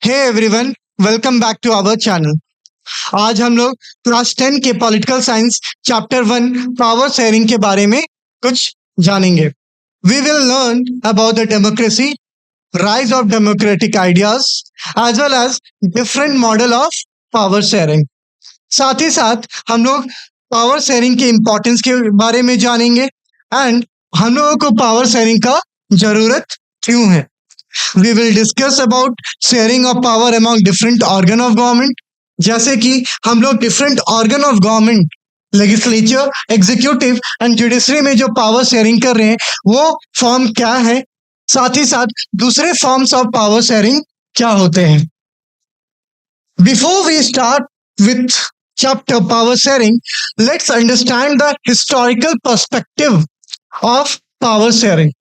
Hey everyone, welcome back to our channel. आज हम लोग क्लास 10 के political science chapter 1 power sharing के बारे में कुछ जानेंगे। We will learn about the democracy, rise of democratic ideas as well as different model of power sharing। साथ ही साथ हम लोग पावर शेयरिंग के इम्पोर्टेंस के बारे में जानेंगे एंड हम लोगों को पावर शेयरिंग का जरूरत क्यों है। We will discuss about sharing of power among different organ of government, जैसे कि हम लोग different organ of government, legislature, executive and judiciary में जो power sharing कर रहे हैं वो फॉर्म क्या है, साथ ही साथ दूसरे फॉर्म्स ऑफ पावर शेयरिंग क्या होते हैं। Before we start with chapter power sharing, let's understand the historical perspective of power sharing।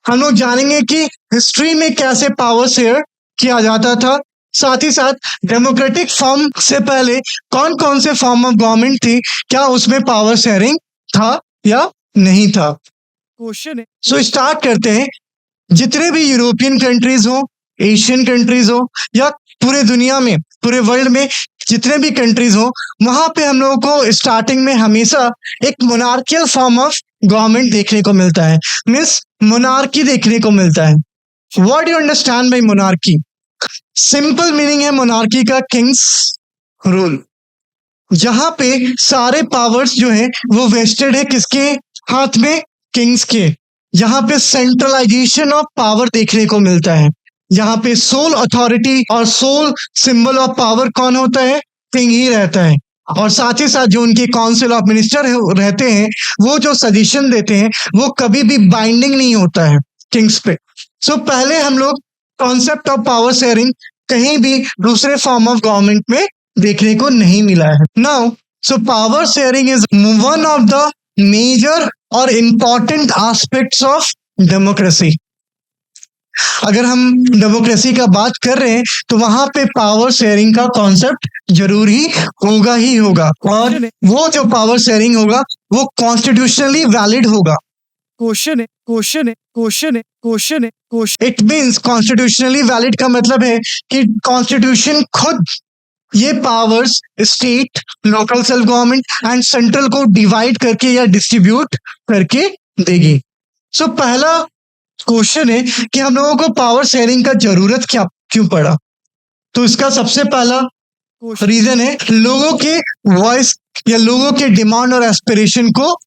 हम लोग जानेंगे कि हिस्ट्री में कैसे पावर शेयर किया जाता था, साथ ही साथ डेमोक्रेटिक फॉर्म से पहले कौन कौन से फॉर्म ऑफ गवर्नमेंट थी, क्या उसमें पावर शेयरिंग था या नहीं था। क्वेश्चन है, सो स्टार्ट करते हैं। जितने भी यूरोपियन कंट्रीज हो, एशियन कंट्रीज हो या पूरे दुनिया में, पूरे वर्ल्ड में जितने भी कंट्रीज हो, वहां पे हम लोगों को स्टार्टिंग में हमेशा एक मोनार्कियल फॉर्म ऑफ गवर्नमेंट देखने को मिलता है, मीन्स मोनार्की देखने को मिलता है। What do you understand bye monarchy? Simple meaning है मोनार्की का किंग्स रूल, जहां पे सारे पावर्स जो है वो वेस्टेड है किसके हाथ में? किंग्स के। जहां पे सेंट्रलाइजेशन ऑफ पावर देखने को मिलता है, जहां पे सोल अथॉरिटी और सोल सिंबल ऑफ पावर कौन होता है? किंग ही रहता है। और साथ ही साथ जो उनके काउंसिल ऑफ मिनिस्टर रहते हैं, वो जो सजेशन देते हैं वो कभी भी बाइंडिंग नहीं होता है किंग्स पे। सो पहले हम लोग कॉन्सेप्ट ऑफ पावर शेयरिंग कहीं भी दूसरे फॉर्म ऑफ गवर्नमेंट में देखने को नहीं मिला है। Now so power sharing is one of the major और इम्पॉर्टेंट एस्पेक्ट्स ऑफ डेमोक्रेसी। अगर हम डेमोक्रेसी का बात कर रहे हैं तो वहां पे पावर शेयरिंग का कॉन्सेप्ट जरूर ही होगा और वो जो पावर शेयरिंग होगा वो कॉन्स्टिट्यूशनली वैलिड होगा। क्वेश्चन है। इट मींस कॉन्स्टिट्यूशनली वैलिड का मतलब है कि कॉन्स्टिट्यूशन खुद ये powers state, local self government and central को डिवाइड करके या डिस्ट्रीब्यूट करके देगी। सो पहला क्वेश्चन है कि हम लोगों को पावर शेयरिंग का जरूरत क्यों पड़ा। तो इसका सबसे पहला रीजन है लोगों के वॉइस या लोगों के डिमांड और एस्पिरेशन को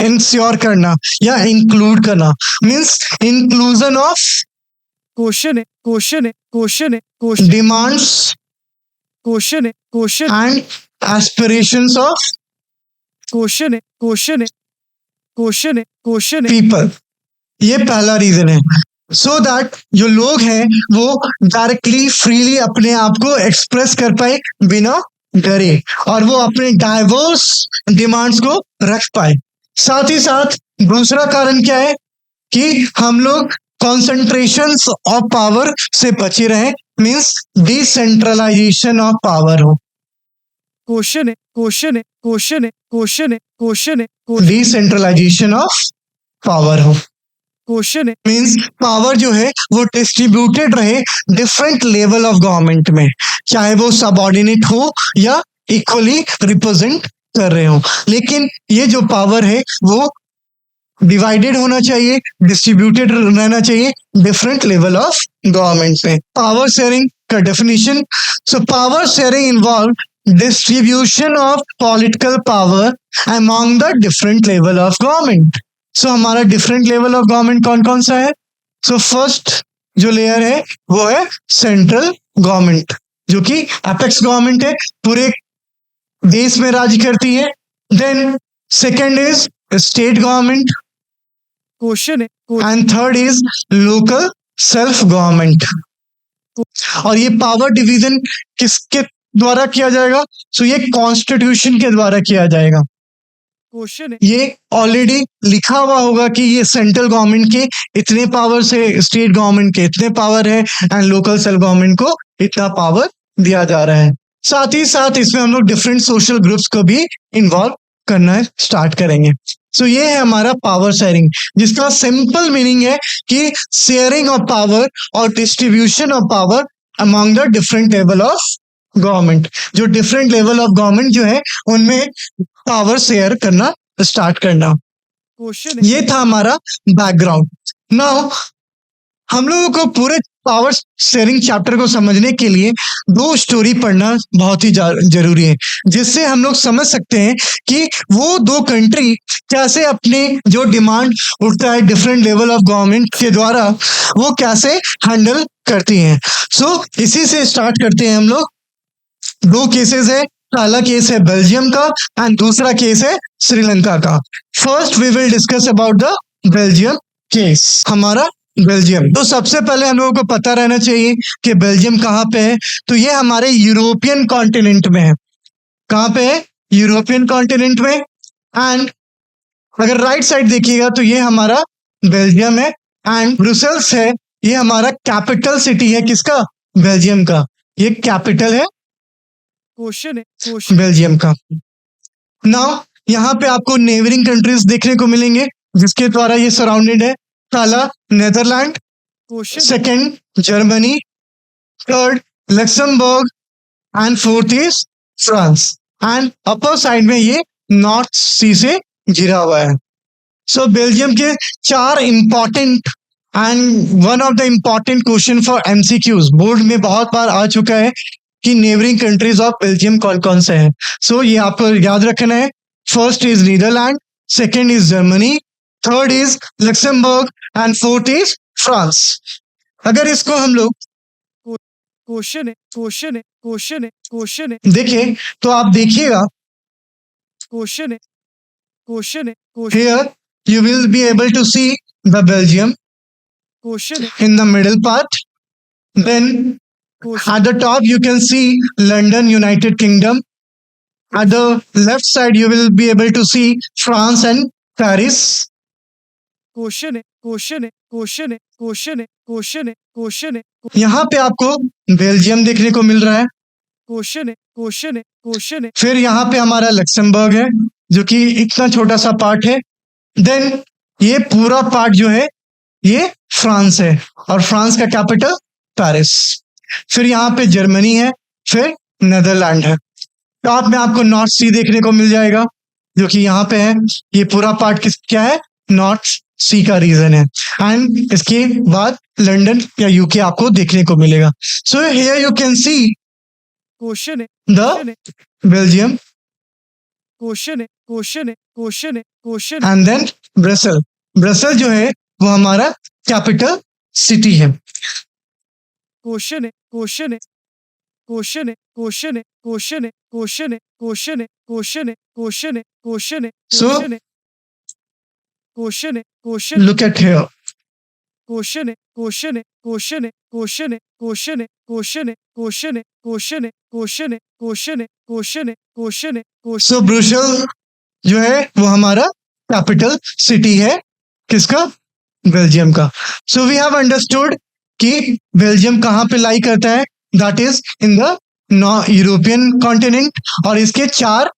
इंश्योर करना या इंक्लूड करना, means inclusion of demands and aspirations of people. ये पहला रीजन है, सो दैट जो लोग हैं वो डायरेक्टली फ्रीली अपने आप को एक्सप्रेस कर पाए बिना डरे और वो अपने डाइवर्स डिमांड्स को रख पाए। साथ ही साथ दूसरा कारण क्या है कि हम लोग कॉन्सेंट्रेशन ऑफ पावर से बचे रहे, मींस डिसेंट्रलाइजेशन ऑफ पावर हो। डिसेंट्रलाइजेशन ऑफ पावर हो मींस पावर जो है वो डिस्ट्रीब्यूटेड रहे डिफरेंट लेवल ऑफ गवर्नमेंट में, चाहे वो सबऑर्डिनेट हो या इक्वली रिप्रेजेंट कर रहे हो, लेकिन ये जो पावर है वो डिवाइडेड होना चाहिए, डिस्ट्रीब्यूटेड रहना चाहिए डिफरेंट लेवल ऑफ गवर्नमेंट में। पावर शेयरिंग का definition, so power sharing involve distribution of political power among the different level of government. So हमारा डिफरेंट लेवल ऑफ गवर्नमेंट कौन कौन सा है? सो फर्स्ट जो लेयर है वो है सेंट्रल गवर्नमेंट, जो कि एपेक्स गवर्नमेंट है, पूरे देश में राज्य करती है। Then second is state government and third is local self government. और ये पावर डिवीजन किसके द्वारा किया जाएगा? सो ये कॉन्स्टिट्यूशन के द्वारा किया जाएगा। ये ऑलरेडी लिखा हुआ होगा कि ये सेंट्रल गवर्नमेंट के इतने पावर है, स्टेट गवर्नमेंट के इतने पावर है एंड लोकल सेल्फ गवर्नमेंट को इतना पावर दिया जा रहा है। साथ ही साथ इसमें हम लोग डिफरेंट सोशल ग्रुप्स को भी इन्वॉल्व करना स्टार्ट करेंगे। सो ये है हमारा पावर शेयरिंग, जिसका सिंपल मीनिंग है कि शेयरिंग ऑफ पावर और distribution of power among the different level of government. जो डिफरेंट लेवल ऑफ गवर्नमेंट जो है उनमें पावर शेयर करना स्टार्ट करना। ये था हमारा बैकग्राउंड। नाउ हम लोगों को पूरे पावर शेयरिंग चैप्टर को समझने के लिए दो स्टोरी पढ़ना बहुत ही जरूरी है, जिससे हम लोग समझ सकते हैं कि वो दो कंट्री कैसे अपने जो डिमांड उठता है डिफरेंट लेवल ऑफ गवर्नमेंट के द्वारा वो कैसे हैंडल करती हैं। सो इसी से स्टार्ट करते हैं हम लोग। दो केसेस है, पहला केस है बेल्जियम का एंड दूसरा केस है श्रीलंका का। First we will discuss about the Belgium case. हमारा बेल्जियम, तो सबसे पहले हम लोगों को पता रहना चाहिए कि बेल्जियम कहाँ पे है। तो ये हमारे यूरोपियन कॉन्टिनेंट में है। कहाँ पे है? यूरोपियन कॉन्टिनेंट में। एंड अगर राइट साइड देखिएगा तो ये हमारा बेल्जियम है एंड ब्रुसेल्स है, ये हमारा कैपिटल सिटी है किसका? बेल्जियम का। ये कैपिटल है बेल्जियम का। नाउ यहाँ पे आपको नेबरिंग कंट्रीज देखने को मिलेंगे जिसके द्वारा ये सराउंडेड है। पहला Netherland, second Germany, third Luxembourg and fourth is France. And upper side में ये नॉर्थ सी से घिरा हुआ है। सो बेल्जियम के चार important and one of the important question for MCQs board में बहुत बार आ चुका है कि नेबरिंग कंट्रीज ऑफ बेल्जियम कौन कौन से हैं। सो ये आपको याद रखना है। First is Netherland, second is Germany, third is Luxembourg and fourth is France. अगर इसको हम लोग देखें तो आप देखिएगा here you will be able to see the Belgium in the middle part. Then at the top you can see London, United Kingdom. At the left side you will be able to see France and Paris. यहाँ पे आपको Belgium देखने को मिल रहा है। फिर यहाँ पे हमारा लक्समबर्ग है जो कि इतना छोटा सा पार्ट है। देन ये पूरा पार्ट जो है ये फ्रांस है और फ्रांस का कैपिटल पेरिस। फिर यहाँ पे जर्मनी है, फिर नेदरलैंड है। टॉप में आपको नॉर्थ सी देखने को मिल जाएगा जो कि यहाँ पे है। ये पूरा पार्ट क्या है? नॉर्थ सी का रीजन है। एंड इसके बाद लंदन या यूके आपको देखने को मिलेगा। So here you can see the Belgium and then Brussel. Brussel जो है वो हमारा कैपिटल सिटी है। So look at here. So Brussel जो है वो हमारा कैपिटल सिटी है किसका? बेल्जियम का। सो वी हैव अंडरस्टूड कि बेल्जियम कहाँ पे लाई करता है, that is in the European continent और इसके चार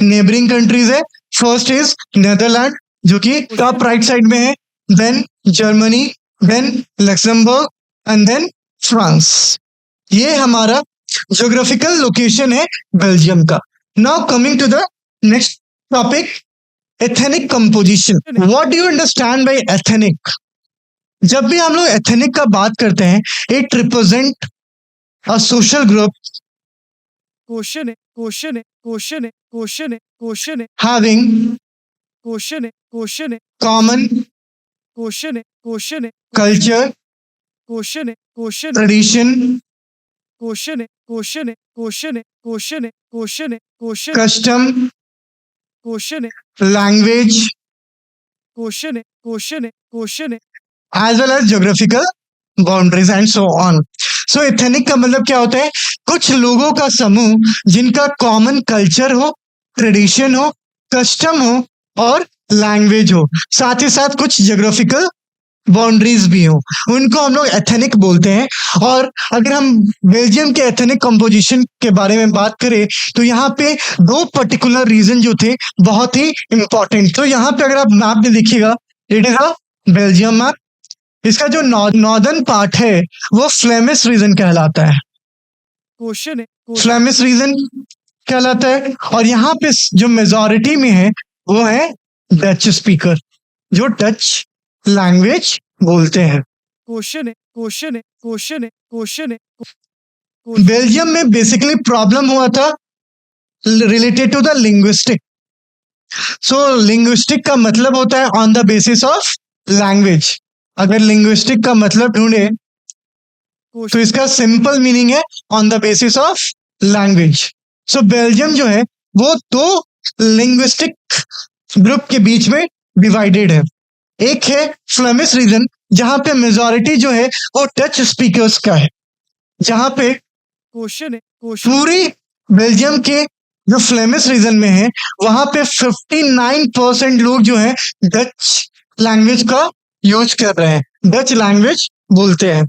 नेबरिंग कंट्रीज है। फर्स्ट इज नेदरलैंड जो कि टॉप राइट साइड में है, then Germany, then Luxembourg and then France. ये हमारा ज्योग्राफिकल लोकेशन है बेल्जियम का। Now coming to the next topic, ethnic composition. What do you understand by ethnic? जब भी हम लोग एथनिक का बात करते हैं, it represent a social group having common culture, tradition, custom, language, as well as geographical boundaries and so on. So ethnic का मतलब क्या होता है? कुछ लोगों का समूह जिनका कॉमन कल्चर हो, ट्रेडिशन हो, कस्टम हो और लैंग्वेज हो, साथ ही साथ कुछ ज्योग्राफिकल बाउंड्रीज भी हो, उनको हम लोग एथनिक बोलते हैं। और अगर हम बेल्जियम के एथनिक कंपोजिशन के बारे में बात करें तो यहाँ पे दो पर्टिकुलर रीजन जो थे बहुत ही इंपॉर्टेंट। तो यहाँ पे अगर आप मैप में देखिएगा, it is a Belgium map इसका जो नॉर्दर्न पार्ट है वो फ्लेमिश रीजन कहलाता है, क्वेश्चन है फ्लेमिश रीजन कहलाता है। और यहाँ पे जो मेजॉरिटी में है वो है डच स्पीकर, जो डच लैंग्वेज बोलते हैं। क्वेश्चन है क्वेश्चन है क्वेश्चन है क्वेश्चन है बेल्जियम में बेसिकली प्रॉब्लम हुआ था related to the linguistic. So linguistic का मतलब होता है on the basis of language. अगर लिंग्विस्टिक का मतलब ढूंढे तो इसका सिंपल मीनिंग है on the basis of language. So Belgium जो है वो दो लिंग्विस्टिक ग्रुप के बीच में डिवाइडेड है। एक है फ्लेमिश रीजन जहां पे मेजॉरिटी जो है वो डच स्पीकर्स का है, जहां पे क्वेश्चन है पूरी बेल्जियम के जो फ्लेमिश रीजन में है वहां पे 59% लोग जो है डच लैंग्वेज का यूज कर रहे हैं, डच लैंग्वेज बोलते हैं।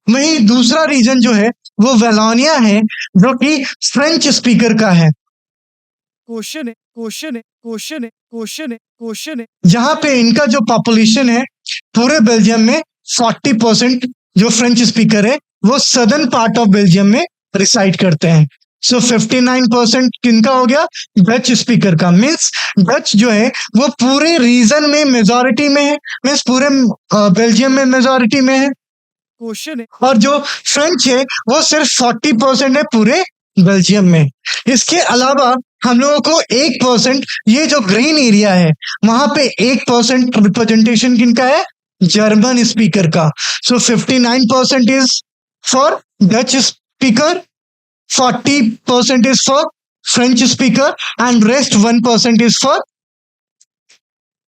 वहीं दूसरा रीजन जो है वो वेलोनिया है जो कि फ्रेंच स्पीकर का है, क्वेश्चन है क्वेश्चन है क्वेश्चन है क्वेश्चन है क्वेश्चन है जहां पे इनका जो पॉपुलेशन है पूरे बेल्जियम में 40% जो फ्रेंच स्पीकर है वो सदर्न पार्ट ऑफ बेल्जियम में रिसाइड करते हैं। सो 59% किनका हो गया? डच स्पीकर का। मीन्स डच जो है वो पूरे रीजन में मेजॉरिटी में है, मीन्स पूरे बेल्जियम में मेजॉरिटी में है। क्वेश्चन है और जो फ्रेंच है वो सिर्फ 40% है पूरे बेल्जियम में। इसके अलावा हम लोगों को 1%, ये जो ग्रीन एरिया है वहां पे 1% रिप्रेजेंटेशन किनका है? जर्मन स्पीकर का। सो 59% is for Dutch speaker, 40% is for French speaker and rest 1% is for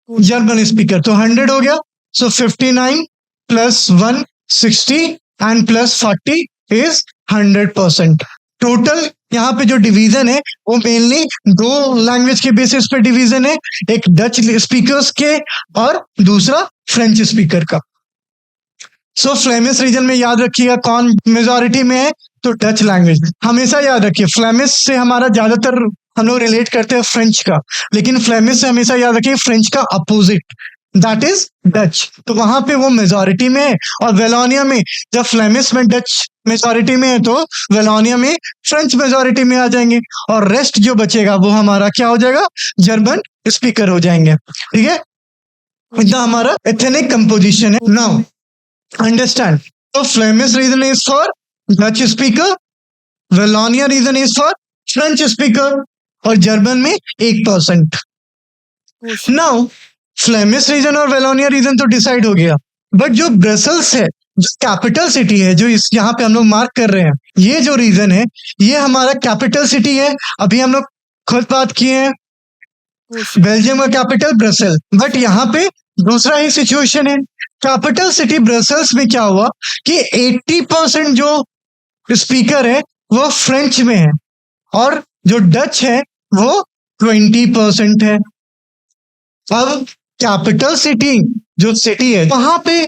German speaker. तो 100 हो गया। सो 59 plus 1 60 and plus 40 is 100%। Total यहाँ पे जो डिवीजन है वो मेनली दो लैंग्वेज के बेसिस पे डिवीजन है, एक डच स्पीकर्स के और दूसरा फ्रेंच स्पीकर का। सो फ्लेमिश रीजन में याद रखिएगा कौन मेजॉरिटी में है? तो डच लैंग्वेज। हमेशा याद रखिए फ्लेमिश से हमारा ज्यादातर हम लोग रिलेट करते हैं फ्रेंच का, लेकिन फ्लेमिश से हमेशा याद रखिए फ्रेंच का अपोजिट दैट इज डच। तो वहां पे वो मेजॉरिटी में है। और वेलोनिया में जब फ्लेमिश में डच मेजॉरिटी में है तो वेलोनिया में फ्रेंच मेजॉरिटी में आ जाएंगे और रेस्ट जो बचेगा वो हमारा क्या हो जाएगा? जर्मन स्पीकर हो जाएंगे। ठीक है, इतना हमारा एथनिक कंपोजिशन है। नाउ अंडरस्टैंड, तो Flemish region is for Dutch speaker, Wallonia region is for French speaker और जर्मन में 1%। क्वेश्चन नाउ फ्लेमिश रीजन और वेलोनिया रीजन तो डिसाइड हो गया, बट जो ब्रसल्स है, जो कैपिटल सिटी है, जो इस यहाँ पे हम लोग मार्क कर रहे हैं, ये जो रीजन है ये हमारा कैपिटल सिटी है। अभी हम लोग खुद बात किए हैं क्वेश्चन बेल्जियम का कैपिटल ब्रसल, बट यहाँ पे दूसरा ही सिचुएशन है। कैपिटल सिटी ब्रसल्स में क्या हुआ कि 80% जो स्पीकर है वो फ्रेंच में है और जो डच है वो 20% है। अब कैपिटल सिटी जो सिटी है वहां पे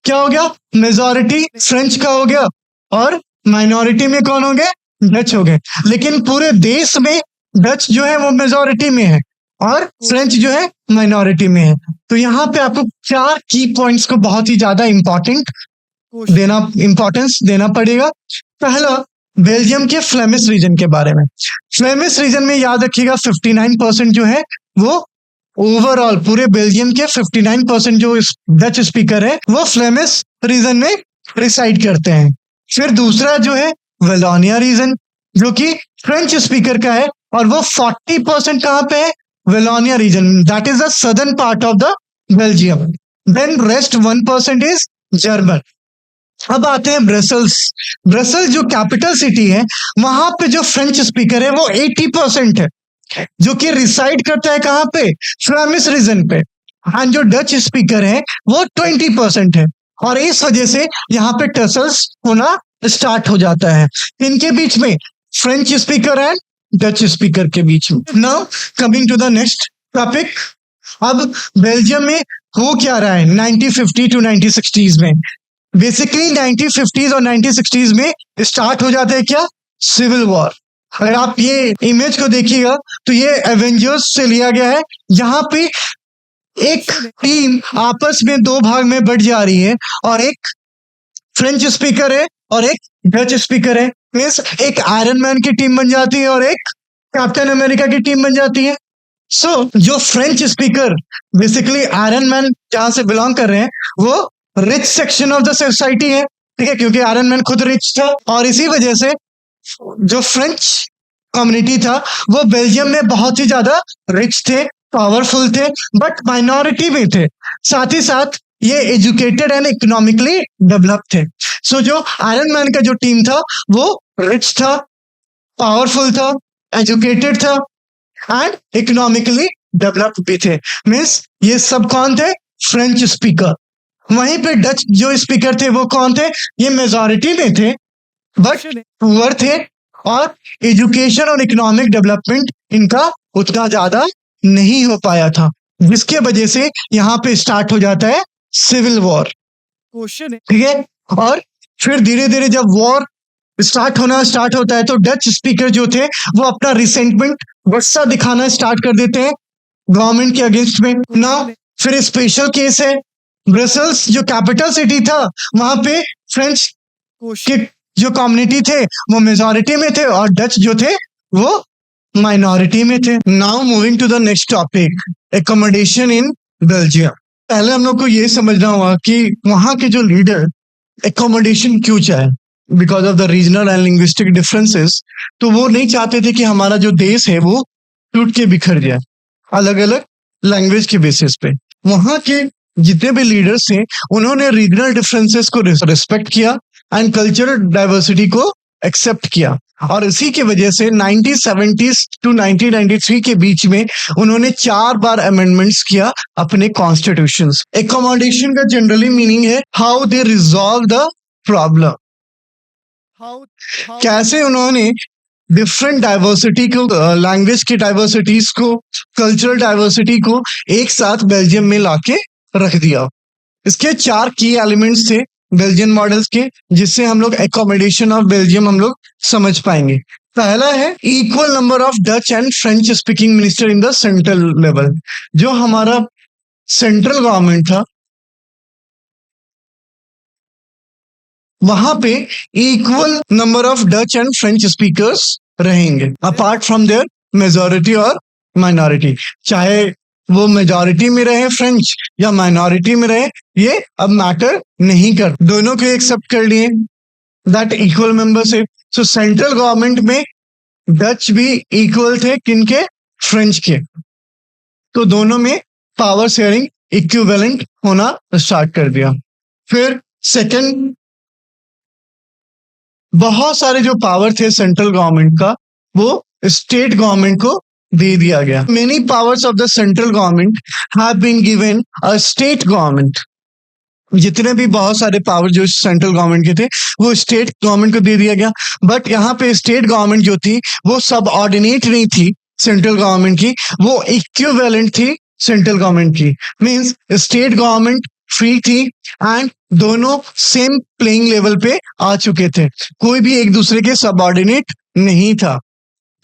क्या हो गया? मेजॉरिटी फ्रेंच का हो गया और माइनॉरिटी में कौन हो गए? डच हो गए। लेकिन पूरे देश में डच जो है वो मेजॉरिटी में है और फ्रेंच जो है माइनॉरिटी में है। तो यहाँ पे आपको 4 की पॉइंट्स को बहुत ही ज्यादा इंपॉर्टेंस देना पड़ेगा। पहला, बेल्जियम के फ्लेमिश रीजन के बारे में। फ्लेमिश रीजन में याद रखिएगा 59% जो है वो ओवरऑल पूरे बेल्जियम के 59% जो डच स्पीकर है वो फ्लेमिश रीजन में रिसाइड करते हैं। फिर दूसरा जो है वेलोनिया रीजन जो कि फ्रेंच स्पीकर का है और वो 40% कहाँ पे है? Wallonia region, that is the southern part of the Belgium. Then rest 1% is German. अब आते हैं ब्रसल्स। ब्रसल्स जो कैपिटल सिटी है वहां पे जो फ्रेंच स्पीकर है वो 80% है, जो कि रिसाइड करता है कहाँ पे? फ्लेमिश रीजन पे। एंड जो डच स्पीकर है वो 20% है और इस वजह से यहाँ पे टसल्स होना स्टार्ट हो जाता है इनके बीच में, French speaker and Dutch speaker के बीच में। Now coming to the next topic. अब बेल्जियम में हो क्या रहा है 1950 टू 1960s में? बेसिकली 1950s और 1960s में स्टार्ट हो जाता है क्या? Civil war. अगर आप ये इमेज को देखिएगा तो ये एवेंजर्स से लिया गया है, जहां पे एक टीम आपस में दो भाग में बट जा रही है और एक फ्रेंच स्पीकर है और एक डच स्पीकर है। मीन्स एक आयरन मैन की टीम बन जाती है और एक कैप्टन अमेरिका की टीम बन जाती है। जो French speaker basically iron man जहां से बिलोंग कर रहे हैं वो rich section of the society है, ठीक है, क्योंकि आयरन मैन खुद रिच था और इसी वजह से जो फ्रेंच कम्युनिटी था वो बेल्जियम में बहुत ही ज्यादा रिच थे, पावरफुल थे, बट माइनॉरिटी में थे। साथ ही साथ ये एजुकेटेड एंड इकोनॉमिकली डेवलप थे। जो आयरन मैन का जो टीम था वो रिच था, पावरफुल था, एजुकेटेड था एंड इकोनॉमिकली डेवलप्ड भी थे। मीन्स ये सब कौन थे? French speaker. वहीं पे डच जो स्पीकर थे वो कौन थे? ये मेजॉरिटी में थे बट पुअर थे और एजुकेशन और इकोनॉमिक डेवलपमेंट इनका उतना ज्यादा नहीं हो पाया था, जिसके वजह से यहाँ पे स्टार्ट हो जाता है सिविल वॉर। ठीक है, और फिर धीरे धीरे जब वॉर स्टार्ट होता है तो डच स्पीकर जो थे वो अपना रिसेंटमेंट गुस्सा दिखाना स्टार्ट कर देते हैं गवर्नमेंट के अगेंस्ट में ना। फिर स्पेशल केस है, ब्रसल्स जो कैपिटल सिटी था वहां पे फ्रेंच के जो कम्युनिटी थे वो मेजॉरिटी में थे और डच जो थे वो माइनॉरिटी में थे। Now moving to the next topic, accommodation in Belgium. पहले हम लोग को ये समझना होगा कि वहां के जो लीडर एकोमोडेशन क्यों चाहे, because of the regional and linguistic differences. तो वो नहीं चाहते थे कि हमारा जो देश है वो टूट के बिखर जाए अलग अलग लैंग्वेज के बेसिस पे। वहां के जितने भी लीडर्स थे उन्होंने रीजनल डिफरेंसेस को रिस्पेक्ट किया एंड कल्चरल डाइवर्सिटी को एक्सेप्ट किया और इसी की वजह से 1970s टू 1993 के बीच में उन्होंने 4 बार अमेंडमेंट्स किया अपने कॉन्स्टिट्यूशंस। एकोमोडेशन का जनरली मीनिंग है how they resolve the problem. कैसे उन्होंने डिफरेंट डाइवर्सिटी को, लैंग्वेज की डाइवर्सिटीज को, कल्चरल डाइवर्सिटी को एक साथ बेल्जियम में लाके रख दिया। इसके 4 की एलिमेंट्स थे बेल्जियन मॉडल्स के, जिससे हम लोग एकोमोडेशन ऑफ बेल्जियम हम लोग समझ पाएंगे। पहला है equal number of Dutch and French speaking minister in the central level. जो हमारा सेंट्रल गवर्नमेंट था वहां पे equal number of Dutch and French speakers रहेंगे अपार्ट फ्रॉम देयर मेजॉरिटी और माइनॉरिटी। चाहे वो मेजॉरिटी में रहे फ्रेंच या माइनॉरिटी में रहे, ये अब मैटर नहीं कर, दोनों को एक्सेप्ट कर लिए that equal membership. So central government में डच भी इक्वल थे किनके? फ्रेंच के। तो दोनों में पावर शेयरिंग इक्विवेलेंट होना स्टार्ट कर दिया। फिर सेकंड, बहुत सारे जो पावर थे सेंट्रल गवर्नमेंट का वो स्टेट गवर्नमेंट को दे दिया गया। Many powers of the central government have been given a state government. जितने भी बहुत सारे पावर जो सेंट्रल गवर्नमेंट के थे वो स्टेट गवर्नमेंट को दे दिया गया। बट यहाँ पे स्टेट गवर्नमेंट जो थी वो सब ऑर्डिनेट नहीं थी सेंट्रल गवर्नमेंट की, वो इक्विवेलेंट थी सेंट्रल गवर्नमेंट की। मींस स्टेट गवर्नमेंट फ्री थी एंड दोनों सेम प्लेइंग लेवल पे आ चुके थे, कोई भी एक दूसरे के सबऑर्डिनेट नहीं था।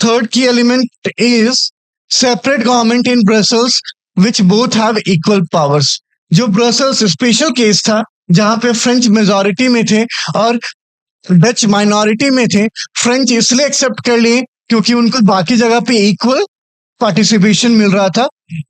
थर्ड की element is separate government in Brussels which both have equal powers. जो ब्रसल्स स्पेशल केस था जहां पे फ्रेंच मेजॉरिटी में थे और डच माइनॉरिटी में थे। फ्रेंच इसलिए एक्सेप्ट कर लिए क्योंकि उनको बाकी जगह पे इक्वल पार्टिसिपेशन मिल रहा था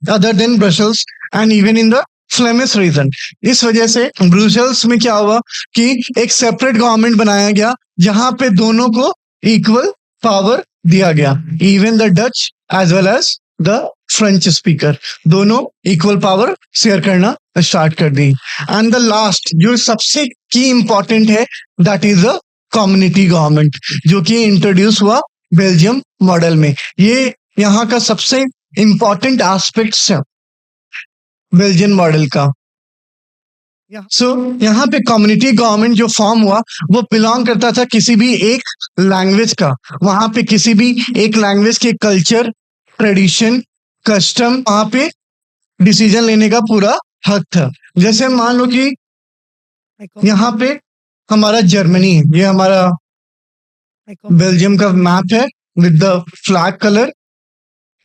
other than Brussels and even in the Flemish reason. इस वजह से ब्रुसेल्स में क्या हुआ कि एक सेपरेट गवर्नमेंट बनाया गया जहां पे दोनों को इक्वल पावर दिया गया, even the Dutch as well as the French speaker, दोनों इक्वल पावर शेयर करना स्टार्ट कर दी। एंड द लास्ट जो सबसे की इंपॉर्टेंट है that is the community government, जो कि इंट्रोड्यूस हुआ बेल्जियम मॉडल में। ये यहाँ का सबसे इंपॉर्टेंट एस्पेक्ट्स है बेल्जियन मॉडल का। यहाँ पे कम्युनिटी गवर्नमेंट जो फॉर्म हुआ वो बिलोंग करता था किसी भी एक लैंग्वेज का। वहां पे किसी भी एक लैंग्वेज के कल्चर, ट्रेडिशन, कस्टम, वहां पे डिसीजन लेने का पूरा हक था। जैसे मान लो कि यहाँ पे हमारा जर्मनी है, ये हमारा बेल्जियम का मैप है विद द फ्लैग कलर।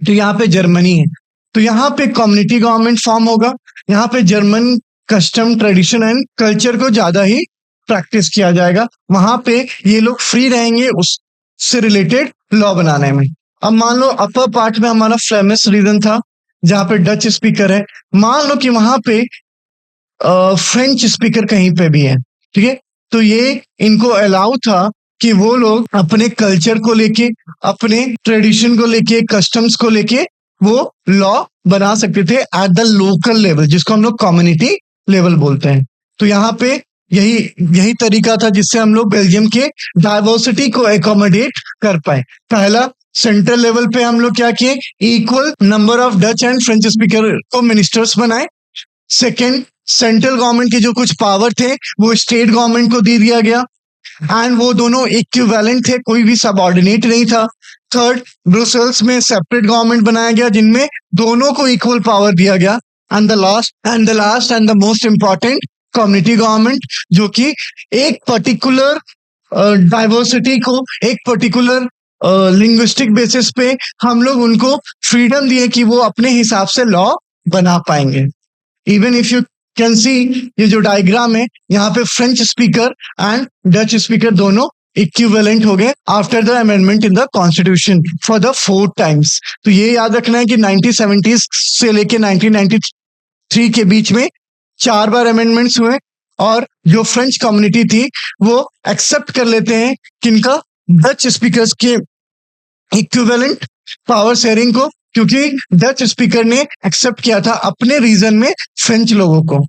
तो यहाँ पे जर्मनी है, तो यहाँ पे कम्युनिटी गवर्नमेंट फॉर्म होगा। यहाँ पे German custom tradition and culture को ज्यादा ही प्रैक्टिस किया जाएगा। वहां पे ये लोग फ्री रहेंगे उससे रिलेटेड लॉ बनाने में। अब मान लो अपर पार्ट में हमारा फ्लेमिश रीजन था जहाँ पे डच स्पीकर है। मान लो कि वहां पे फ्रेंच स्पीकर कहीं पे भी है, ठीक है, तो ये इनको अलाउ था कि वो लोग अपने कल्चर को लेके, अपने ट्रेडिशन को लेके, कस्टम्स को लेके वो लॉ बना सकते थे एट द लोकल लेवल, जिसको हम लोग कम्युनिटी लेवल बोलते हैं। तो यहाँ पे यही तरीका था जिससे हम लोग बेल्जियम के डाइवर्सिटी को एकोमोडेट कर पाए। पहला, सेंट्रल लेवल पे हम लोग क्या किए, equal number of Dutch and French speaker को मिनिस्टर्स बनाए। सेकेंड, सेंट्रल गवर्नमेंट के जो कुछ पावर थे वो स्टेट गवर्नमेंट को दे दिया गया एंड वो दोनों इक्विवेलेंट थे, कोई भी सबऑर्डिनेट नहीं था। थर्ड, ब्रुसेल्स में सेपरेट गवर्नमेंट बनाया गया जिनमें दोनों को इक्वल पावर दिया गया। And the last and the most important, community government, जो कि एक पर्टिकुलर डाइवर्सिटी को, एक पर्टिकुलर लिंग्विस्टिक बेसिस पे हम लोग उनको फ्रीडम दिए कि वो अपने हिसाब से लॉ बना पाएंगे। इवन इफ यू कैन सी, ये जो डायग्राम है यहाँ पे French speaker and Dutch speaker दोनों इक्विवेलेंट हो गए after the amendment in the constitution for the 4 times. तो ये याद रखना है कि 1970s से लेके 1993 के बीच में 4 बार अमेंडमेंट्स हुए और जो फ्रेंच कम्युनिटी थी वो एक्सेप्ट कर लेते हैं किनका, डच स्पीकर्स के इक्विवेलेंट पावर शेयरिंग को, क्योंकि डच स्पीकर ने एक्सेप्ट किया था अपने रीजन में फ्रेंच लोगों को।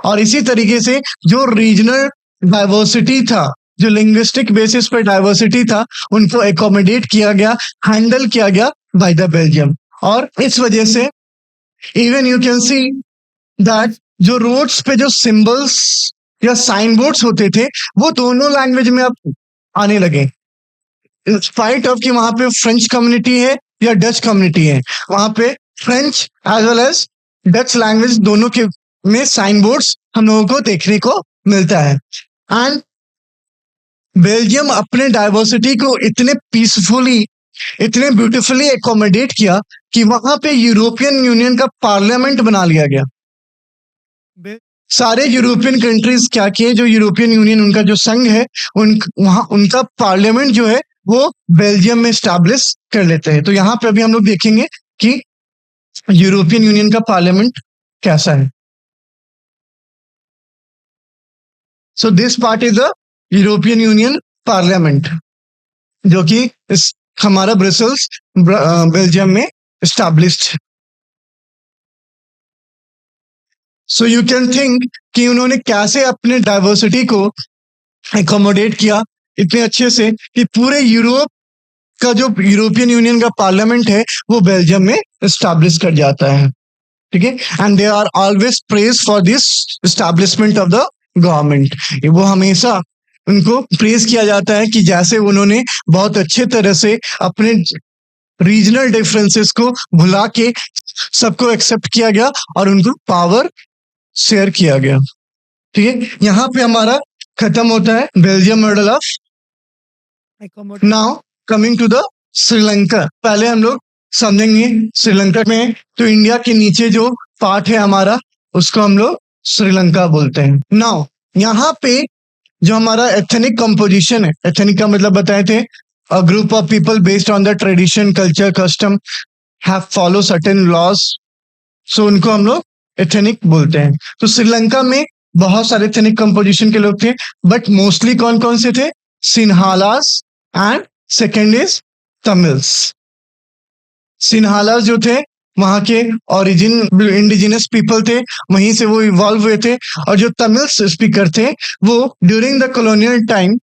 और इसी तरीके से जो रीजनल डाइवर्सिटी था, जो लिंग्विस्टिक बेसिस पर डाइवर्सिटी था, उनको एकोमोडेट किया गया, हैंडल किया गया बाय द बेल्जियम। और इस वजह से even you can see that जो रोड्स पे जो सिंबल्स या साइन बोर्ड्स होते थे वो दोनों लैंग्वेज में अब आने लगे। स्पाइट ऑफ कि वहां पे फ्रेंच कम्युनिटी है या डच कम्युनिटी है, वहां पे French as well as Dutch language दोनों के में साइन बोर्ड्स हम लोगों को देखने को मिलता है। एंड बेल्जियम अपने डाइवर्सिटी को इतने पीसफुली, इतने ब्यूटीफुली एकोमोडेट किया कि वहां पे यूरोपियन यूनियन का पार्लियामेंट बना लिया गया। बे- सारे यूरोपियन कंट्रीज क्या किए, जो यूरोपियन यूनियन उनका जो संघ है, वहां उनका पार्लियामेंट जो है वो बेल्जियम में स्टैब्लिश कर लेते हैं। तो यहाँ पे अभी हम लोग देखेंगे कि यूरोपियन यूनियन का पार्लियामेंट कैसा है। So this part is the European union parliament, जो कि इस हमारा ब्रसेल्स बेल्जियम में established. So you can think कि उन्होंने कैसे अपने डाइवर्सिटी को एकोमोडेट किया इतने अच्छे से कि पूरे यूरोप का जो यूरोपियन यूनियन का पार्लियामेंट है वो बेल्जियम में स्टैब्लिश कर जाता है, ठीक है। And they are always praise for this establishment of the government. वो हमेशा उनको प्रेज किया जाता है कि जैसे उन्होंने बहुत अच्छे तरह से अपने रीजनल डिफरेंसेस को भुला के सबको एक्सेप्ट किया गया और उनको पावर शेयर किया गया, ठीक है। यहाँ पे हमारा खत्म होता है Belgium model of. accommodate now coming to the Sri Lanka. पहले हम लोग समझेंगे श्रीलंका में, तो इंडिया के नीचे जो पार्ट है हमारा उसको हम लोग श्रीलंका बोलते हैं। नाउ यहाँ पे जो हमारा एथनिक कंपोजिशन है, एथनिक का मतलब बताए थे a group of people based on the tradition, culture, custom, have follow certain laws, so उनको हम लोग एथनिक बोलते हैं। तो श्रीलंका में बहुत सारे एथनिक कंपोजिशन के लोग थे, बट मोस्टली कौन कौन से थे, Sinhalese and second is Tamils. Sinhalese जो थे वहां के ओरिजिन इंडिजिनस पीपल थे, वहीं से वो इवॉल्व हुए थे। और जो तमिल्स स्पीकर थे वो during the colonial time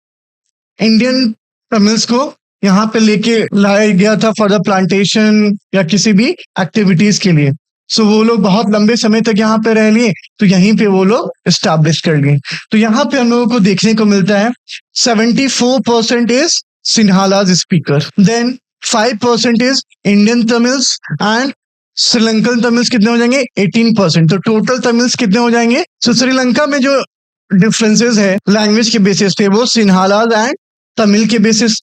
Indian Tamils को यहाँ पे लेके लाया गया था फॉर द प्लांटेशन या किसी भी एक्टिविटीज के लिए। सो वो लोग बहुत लंबे समय तक यहाँ पे रह लिए, तो यहीं पे वो लोग एस्टैब्लिश कर लिए। तो यहाँ पे हम लोगों को देखने को मिलता है 74% is Sinhalas speaker, then 5% is Indian Tamils and Sri Lankan Tamils कितने हो जाएंगे 18%। तो टोटल तमिल्स कितने हो जाएंगे। सो श्रीलंका में जो डिफरेंसेस है लैंग्वेज के बेसिस पे वो सिन्हालाज एंड तमिल के बेसिस,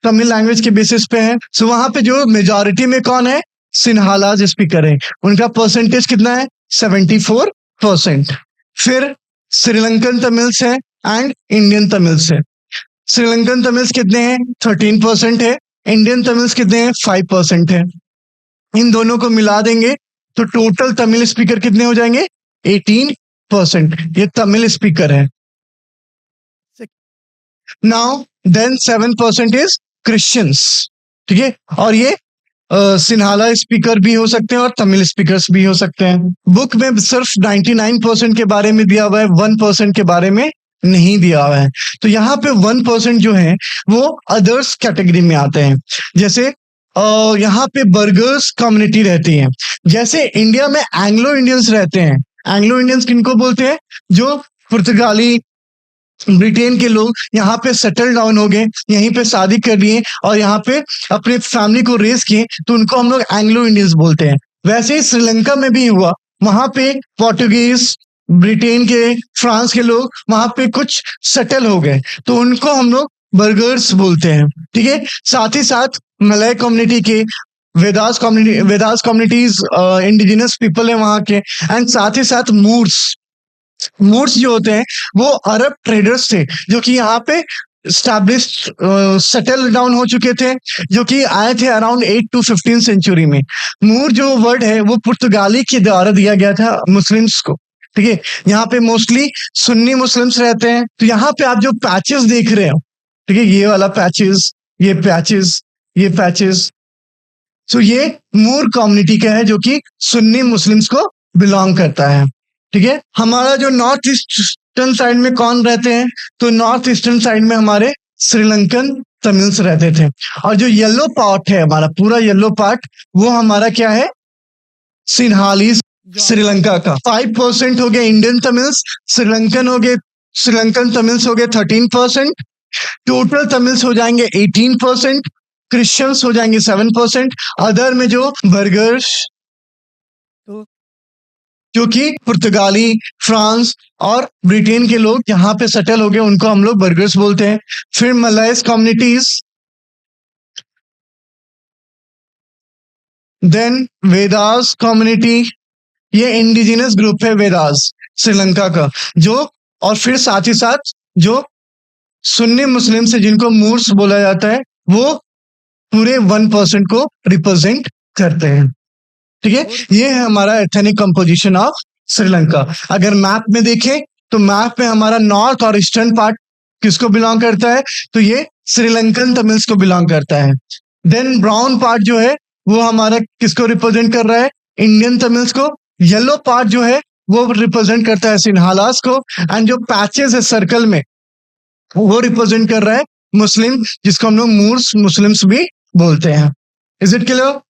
तमिल लैंग्वेज के बेसिस पे है। सो वहां पे जो मेजॉरिटी में कौन है, सिन्हालाज स्पीकर है, उनका परसेंटेज कितना है? 74%। फिर श्रीलंकन तमिल्स है एंड इंडियन तमिल्स है। श्रीलंकन तमिल्स कितने हैं? 13% है। इंडियन तमिल्स कितने हैं? 5% है। इन दोनों को मिला देंगे तो टोटल तमिल स्पीकर कितने हो जाएंगे? 18%। ये तमिल स्पीकर है। नाउ देन 7% इज क्रिश्चियंस, ठीक है। और ये सिन्हाला स्पीकर भी हो सकते हैं और तमिल स्पीकर्स भी हो सकते हैं। बुक में सिर्फ 99% के बारे में दिया हुआ है, 1% के बारे में नहीं दिया हुआ है। तो यहाँ पे 1% जो है वो अदर्स कैटेगरी में आते हैं। जैसे यहाँ पे बर्गर्स कम्युनिटी रहती है। जैसे इंडिया में एंग्लो इंडियंस रहते हैं। एंग्लो इंडियंस किनको बोलते हैं? जो पुर्तगाली, ब्रिटेन के लोग यहाँ पे सेटल डाउन हो गए, यहीं पे शादी कर लिए और यहाँ पे अपने फैमिली को रेस किए, तो उनको हम लोग एंग्लो इंडियंस बोलते हैं। वैसे ही श्रीलंका में भी हुआ, वहां पे पोर्टुगीज, ब्रिटेन के, फ्रांस के लोग वहां पे कुछ सेटल हो गए, तो उनको हम लोग बर्गर्स बोलते हैं, ठीक है। साथ ही साथ मलय कम्युनिटी के, वेदास कम्युनिटीज इंडिजिनस पीपल है वहां के, एंड साथ ही साथ मूर्स जो होते हैं वो अरब ट्रेडर्स थे जो कि यहाँ पे स्टैब्लिश्ड सेटल डाउन हो चुके थे, जो कि आए थे अराउंड 8 to 15 सेंचुरी में। मूर जो वर्ड है वो पुर्तगाली के द्वारा दिया गया था मुस्लिम्स को, ठीक है। यहाँ पे मोस्टली सुन्नी मुस्लिम्स रहते हैं। तो यहाँ पे आप जो पैचेस देख रहे हो, ठीक है, ये वाला पैचेस, ये पैचेस, ये पैचेस, तो ये मूर कम्युनिटी का है जो कि सुन्नी मुस्लिम्स को बिलोंग करता है, ठीक है। हमारा जो नॉर्थ ईस्टर्न साइड में कौन रहते हैं? तो नॉर्थ ईस्टर्न साइड में हमारे श्रीलंकन तमिल्स रहते थे। और जो येलो पार्ट है हमारा, पूरा येलो पार्ट, वो हमारा क्या है? सिन्हालीज श्रीलंका का। 5% हो गए इंडियन तमिल्स, श्रीलंकन तमिल्स हो गए 13%, टोटल तमिल्स हो जाएंगे 18%, क्रिश्चियंस हो जाएंगे 7%, अदर में जो बर्गर्स, तो जो कि पुर्तगाली, फ्रांस और ब्रिटेन के लोग यहाँ पे सेटल हो गए, उनको हम लोग बर्गर्स बोलते हैं। फिर मलयस कम्युनिटीज, देन वेदास कम्युनिटी, ये इंडिजिनस ग्रुप है वेदास श्रीलंका का, जो, और फिर साथ ही साथ जो सुन्नी मुस्लिम से जिनको मूर्स बोला जाता है, वो पूरे 1% को रिप्रेजेंट करते हैं, ठीक है। ये है हमारा एथनिक कंपोजिशन ऑफ श्रीलंका। अगर मैप में देखें तो मैप में हमारा नॉर्थ और ईस्टर्न पार्ट किसको बिलोंग करता है? तो ये श्रीलंकन तमिल्स को बिलोंग करता है। देन ब्राउन पार्ट जो है वो हमारा किसको रिप्रेजेंट कर रहा है? इंडियन तमिल्स को। येलो पार्ट जो है वो रिप्रेजेंट करता है सिन्हालास को, एंड जो पैचेस है सर्कल में वो रिप्रेजेंट कर रहा है मुस्लिम, जिसको हम लोग मूर्स मुस्लिम्स भी बोलते हैं। Is it clear?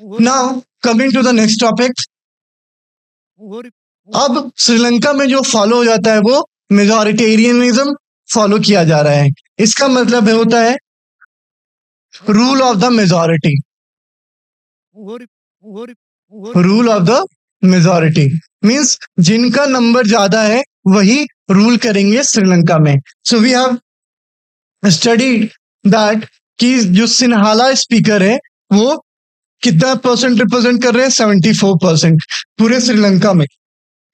Now coming to the next topic. अब श्रीलंका में जो फॉलो हो जाता है वो मेजॉरिटेरियनिज्म फॉलो किया जा रहा है। इसका मतलब होता है rule of the majority, rule of the majority means जिनका नंबर ज्यादा है वही रूल करेंगे श्रीलंका में। So we have studied that कि जो सिन्हाला स्पीकर है वो कितना परसेंट रिप्रेजेंट कर रहे हैं? 74% पूरे श्रीलंका में।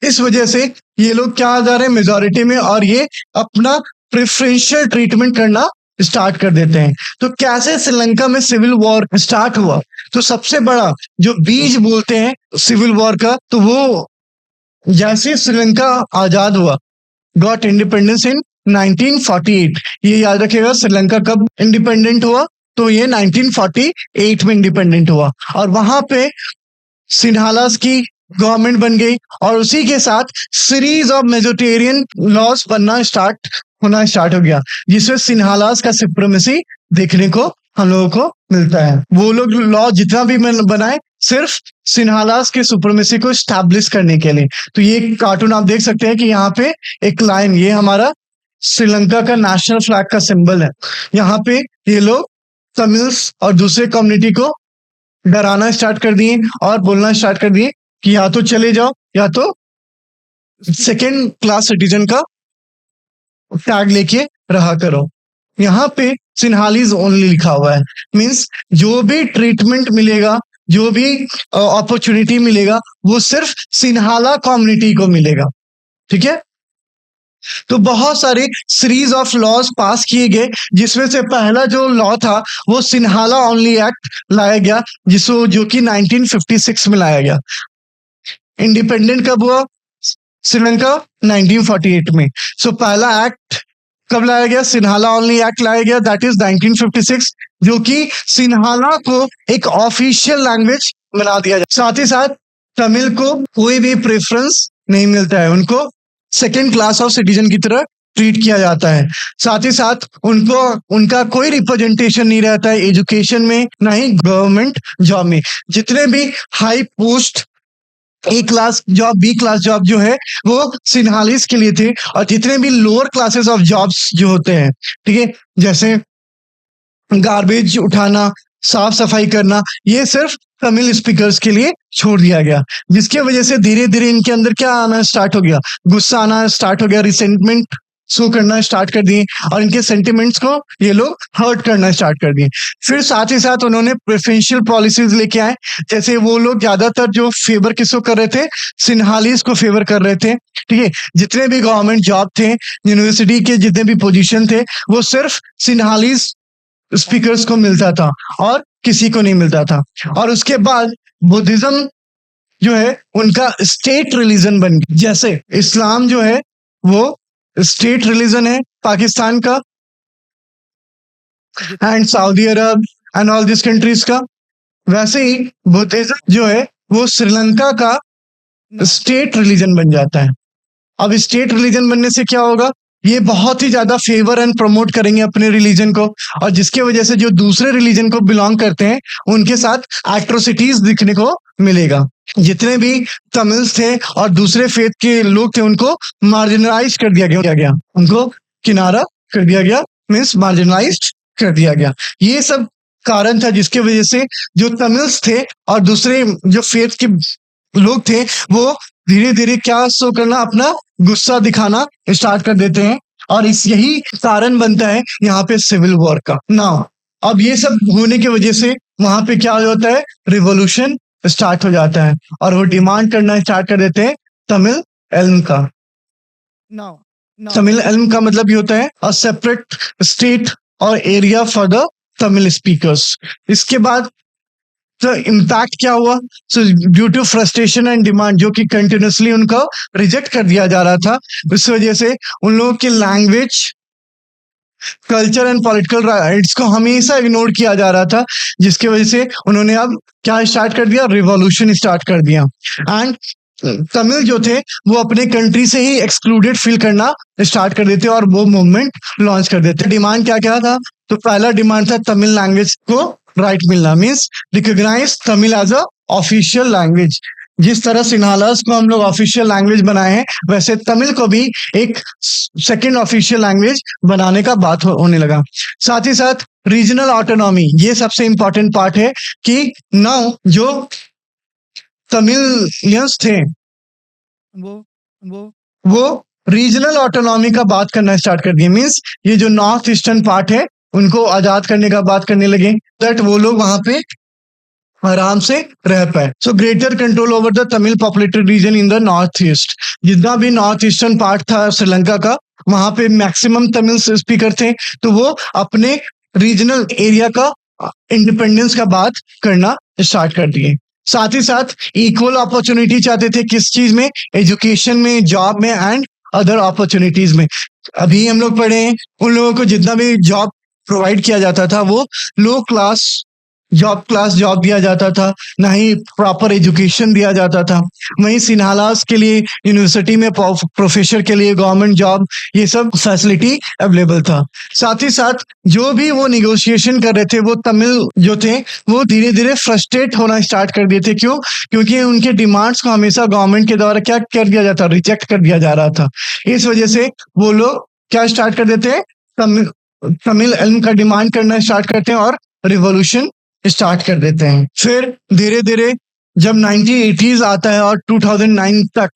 इस वजह से ये लोग क्या आ जा रहे हैं? मेजॉरिटी में, और ये अपना प्रेफरेंशियल ट्रीटमेंट करना स्टार्ट कर देते हैं। तो कैसे श्रीलंका में सिविल वॉर स्टार्ट हुआ? तो सबसे बड़ा जो बीज बोलते हैं सिविल वॉर का, तो वो जैसे श्रीलंका आजाद हुआ, गॉट इंडिपेंडेंस इन 1948। ये याद रखिएगा, श्रीलंका कब इंडिपेंडेंट हुआ? तो ये 1948 में इंडिपेंडेंट हुआ, और वहां पे सिन्हालास की गवर्नमेंट बन गई, और उसी के साथ सीरीज ऑफ मेजोरिटेरियन लॉज होना स्टार्ट हो गया, जिसमें सिन्हालास का सुप्रीमेसी देखने को हम लोगों को मिलता है। वो लोग लॉ जितना भी बनाए सिर्फ सिन्हालास के सुप्रीमेसी को स्टैब्लिश करने के लिए। तो ये कार्टून आप देख सकते हैं कि यहाँ पे एक लाइन, ये हमारा श्रीलंका का नेशनल फ्लैग का सिंबल है। यहाँ पे ये लोग तमिल्स और दूसरे कम्युनिटी को डराना स्टार्ट कर दिए और बोलना स्टार्ट कर दिए कि या तो चले जाओ या तो सेकेंड क्लास सिटीजन का टैग लेके रहा करो। यहाँ पे सिन्हालीज ओनली लिखा हुआ है, मींस जो भी ट्रीटमेंट मिलेगा, जो भी अपॉर्चुनिटी मिलेगा वो सिर्फ सिन्हाला कम्युनिटी को मिलेगा। ठीक है, तो बहुत सारे सीरीज ऑफ लॉज पास किए गए, जिसमें से पहला जो लॉ था वो सिन्हाला ओनली एक्ट लाया गया, जिसको जो कि 1956 में लाया गया। इंडिपेंडेंट कब हुआ श्रीलंका? 1948 में। सो पहला एक्ट कब लाया गया? सिन्हाला ओनली एक्ट लाया गया, दैट इज 1956, जो कि सिन्हाला को एक ऑफिशियल लैंग्वेज बना दिया जाए। साथ ही साथ तमिल को कोई भी प्रेफरेंस नहीं मिलता है, उनको सेकेंड क्लास ऑफ सिटीजन की तरह ट्रीट किया जाता है। साथ ही साथ उनको उनका कोई रिप्रेजेंटेशन नहीं रहता है एजुकेशन में, ना ही गवर्नमेंट जॉब में। जितने भी high post A class job, B class job जो है वो सिन्हालीस के लिए थे, और जितने भी लोअर क्लासेस ऑफ जॉब्स जो होते हैं, ठीक है, जैसे गार्बेज उठाना, साफ सफाई करना, ये सिर्फ तमिल स्पीकर्स के लिए छोड़ दिया गया, जिसकी वजह से धीरे धीरे इनके अंदर क्या आना स्टार्ट हो गया? गुस्सा आना स्टार्ट हो गया, रिसेंटमेंट शो करना स्टार्ट कर दिए, और इनके सेंटिमेंट्स को ये लोग हर्ट करना स्टार्ट कर दिए। फिर साथ ही साथ उन्होंने प्रेफरेंशियल पॉलिसीज लेके आए, जैसे वो लोग ज्यादातर जो फेवर किसको कर रहे थे? सिन्हालीस को फेवर कर रहे थे। ठीक है, जितने भी गवर्नमेंट जॉब थे, यूनिवर्सिटी के जितने भी पोजीशन थे, वो सिर्फ सिन्हालीस स्पीकर्स को मिलता था और किसी को नहीं मिलता था। और उसके बाद बुद्धिज्म जो है उनका स्टेट रिलीजन बन गया। जैसे इस्लाम जो है वो स्टेट रिलीजन है पाकिस्तान का and Saudi Arab and all this countries का, वैसे ही बुद्धिज्म जो है वो श्रीलंका का स्टेट रिलीजन बन जाता है। अब स्टेट रिलीजन बनने से क्या होगा? ये बहुत ही ज्यादा फेवर एंड प्रमोट करेंगे अपने रिलीजन को, और जिसके वजह से जो दूसरे रिलीजन को बिलोंग करते हैं उनके साथ एट्रोसिटीज दिखने को मिलेगा। जितने भी तमिल्स थे और दूसरे फेथ के लोग थे उनको मार्जिनलाइज कर दिया गया, उनको किनारा कर दिया गया, मीन्स मार्जिनलाइज कर दिया गया। ये सब कारण था जिसके वजह से जो तमिल्स थे और दूसरे जो फेथ के लोग थे वो धीरे धीरे क्या शो करना, अपना गुस्सा दिखाना स्टार्ट कर देते हैं, और इस यही कारण बनता है यहाँ पे सिविल वॉर का। नाउ अब ये सब होने की वजह से वहां पे क्या होता है? रिवॉल्यूशन स्टार्ट हो जाता है, और वो डिमांड करना स्टार्ट कर देते हैं तमिल एल्म का। तमिल एल्म का मतलब ये होता है अ सेपरेट स्टेट और area for the Tamil speakers. इसके बाद तो इम्पैक्ट क्या हुआ? So due to frustration and demand, जो कि कंटिन्यूसली उनको रिजेक्ट कर दिया जा रहा था, इस वजह से उन लोगों की language, culture and political rights को हमेशा इग्नोर किया जा रहा था, जिसकी वजह से उन्होंने अब क्या स्टार्ट कर दिया? रिवॉल्यूशन स्टार्ट कर दिया। एंड तमिल जो थे वो अपने कंट्री से ही एक्सक्लूडेड फील करना स्टार्ट कर देते और वो मूवमेंट लॉन्च कर देते। डिमांड क्या क्या था? तो पहला डिमांड था तमिल लैंग्वेज को राइट मिलना, means recognise Tamil as a official language. जिस तरह सिन्हालास को हम लोग ऑफिशियल लैंग्वेज बनाए हैं, वैसे तमिल को भी एक सेकंड ऑफिशियल लैंग्वेज बनाने का बात होने लगा। साथ ही साथ रीजनल ऑटोनॉमी, ये सबसे इंपॉर्टेंट पार्ट है कि नाउ जो तमिलियंस थे वो रीजनल ऑटोनॉमी का बात करना स्टार्ट कर दिए, मीन्स ये जो नॉर्थ ईस्टर्न पार्ट है उनको आजाद करने का बात करने लगे, दैट वो लोग वहां पे आराम से रह पाए। So greater control over the Tamil populated region in the north east. जितना भी नॉर्थ ईस्टर्न पार्ट था श्रीलंका का, वहां पे मैक्सिमम तमिल स्पीकर थे, तो वो अपने रीजनल एरिया का इंडिपेंडेंस का बात करना स्टार्ट कर दिए। साथ ही साथ इक्वल अपॉर्चुनिटी चाहते थे, किस चीज में? एजुकेशन में, जॉब में एंड अदर अपॉर्चुनिटीज में। अभी हम लोग पढ़े हैं, उन लोगों को जितना भी जॉब प्रोवाइड किया जाता था वो लो क्लास जॉब दिया जाता था, ना ही प्रॉपर एजुकेशन दिया जाता था। वहीं सिन्हालास के लिए यूनिवर्सिटी में प्रोफेसर के लिए गवर्नमेंट जॉब, ये सब फैसिलिटी अवेलेबल था। साथ ही साथ जो भी वो निगोशिएशन कर रहे थे, वो तमिल जो थे वो धीरे धीरे फ्रस्ट्रेट होना स्टार्ट कर दिए थे। क्यों? क्योंकि उनके डिमांड्स को हमेशा गवर्नमेंट के द्वारा क्या कर दिया जाता? रिजेक्ट कर दिया जा रहा था। इस वजह से वो लोग क्या स्टार्ट कर देते हैं? तमिल एल्म का डिमांड करना स्टार्ट करते हैं और रिवॉल्यूशन स्टार्ट कर देते हैं। फिर धीरे धीरे जब 1980s आता है और 2009 तक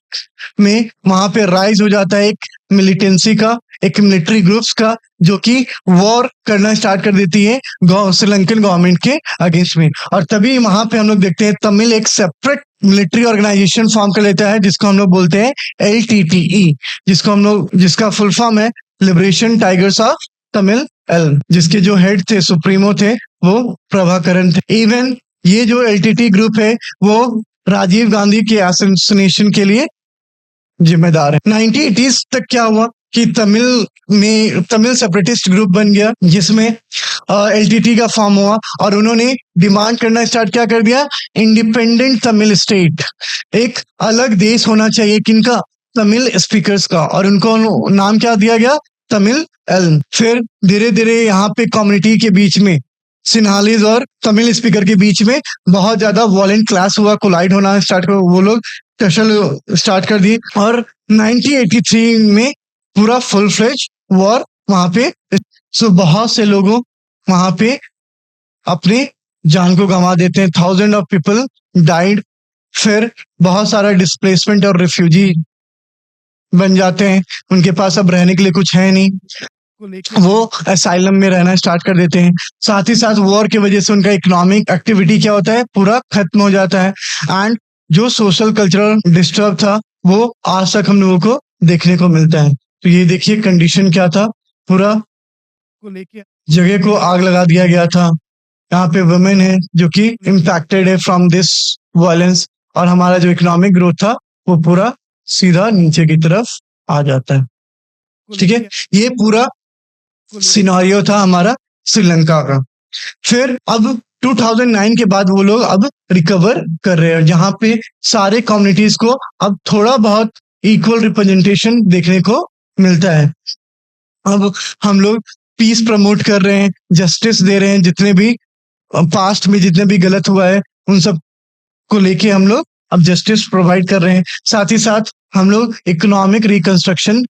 में वहां पे राइज हो जाता है एक मिलिटेंसी का, एक मिलिट्री ग्रुप्स का, जो कि वॉर करना स्टार्ट कर देती है श्रीलंकन गवर्नमेंट के अगेंस्ट में। और तभी वहां पे हम लोग देखते हैं तमिल एक सेपरेट मिलिट्री ऑर्गेनाइजेशन फॉर्म कर लेता है, जिसको हम लोग बोलते हैं LTTE, जिसका फुल फॉर्म है liberation tigers of Tamil Elm, जिसके जो हेड थे, सुप्रीमो थे, वो प्रभाकरन थे। इवन ये जो LTT ग्रुप है वो राजीव गांधी के असैसिनेशन के लिए जिम्मेदार है। 1980s तक क्या हुआ कि तमिल सेपरेटिस्ट ग्रुप बन गया, जिसमें LTT का फॉर्म हुआ और उन्होंने डिमांड करना स्टार्ट क्या कर दिया, इंडिपेंडेंट तमिल स्टेट, एक अलग देश होना चाहिए किनका, तमिल स्पीकर्स का, और उनको नाम क्या दिया गया, तमिल एल्म। फिर धीरे धीरे यहाँ पे कम्युनिटी के बीच में, सिन्हालीज और तमिल स्पीकर के बीच में बहुत ज्यादा वॉलेंट क्लास हुआ, कोलाइड होना स्टार्ट कर, वो लोग टसल स्टार्ट कर दी, और 1983 में पूरा फुल फ्लेज वॉर वहां पे। सो बहुत से लोगों वहां पे अपने जान को गंवा देते हैं, 1000 ऑफ पीपल डाइड। फिर बहुत सारा डिस्प्लेसमेंट और रिफ्यूजी बन जाते हैं, उनके पास अब रहने के लिए कुछ है नहीं, को लेके वो असाइलम में रहना स्टार्ट कर देते हैं। साथ ही साथ वॉर की वजह से उनका इकोनॉमिक एक्टिविटी क्या होता है, पूरा खत्म हो जाता है। एंड जो सोशल कल्चरल डिस्टर्ब था वो आज तक हम लोगों को देखने को मिलता है। तो ये देखिए कंडीशन क्या था, पूरा को लेके जगह को आग लगा दिया गया था। यहाँ पे वुमेन है जो कि इम्पैक्टेड है फ्रॉम दिस वायलेंस, और हमारा जो इकोनॉमिक ग्रोथ था वो पूरा सीधा नीचे की तरफ आ जाता है। को ठीक है, लेके ये पूरा को लेके सिनारियो था हमारा श्रीलंका का। फिर अब 2009 के बाद वो लोग अब रिकवर कर रहे हैं, जहां पे सारे कम्युनिटीज को अब थोड़ा बहुत इक्वल रिप्रेजेंटेशन देखने को मिलता है। अब हम लोग पीस प्रमोट कर रहे हैं, जस्टिस दे रहे हैं, जितने भी पास्ट में जितने भी गलत हुआ है उन सब को लेके हम लोग अब जस्टिस प्रोवाइड कर रहे हैं। साथ ही साथ हम लोग इकोनॉमिक रिकंस्ट्रक्शन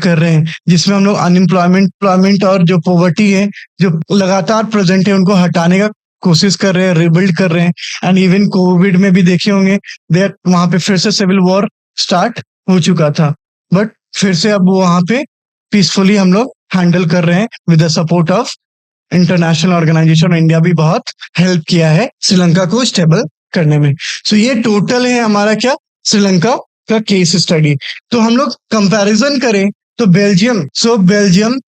कर रहे हैं, जिसमें हम लोग अनएम्प्लॉयमेंट और जो पॉवर्टी है जो लगातार प्रेजेंट है उनको हटाने का कोशिश कर रहे हैं, रिबिल्ड कर रहे हैं। एंड इवन कोविड में भी देखे होंगे देर वहां पे फिर से सिविल वॉर स्टार्ट हो चुका था, बट फिर से अब वहां पे पीसफुली हम लोग हैंडल कर रहे हैं with the support of international organisation. India भी बहुत हेल्प किया है श्रीलंका को स्टेबल करने में। सो ये टोटल है हमारा क्या, श्रीलंका का केस स्टडी। तो हम लोग कंपैरिजन करें तो बेल्जियम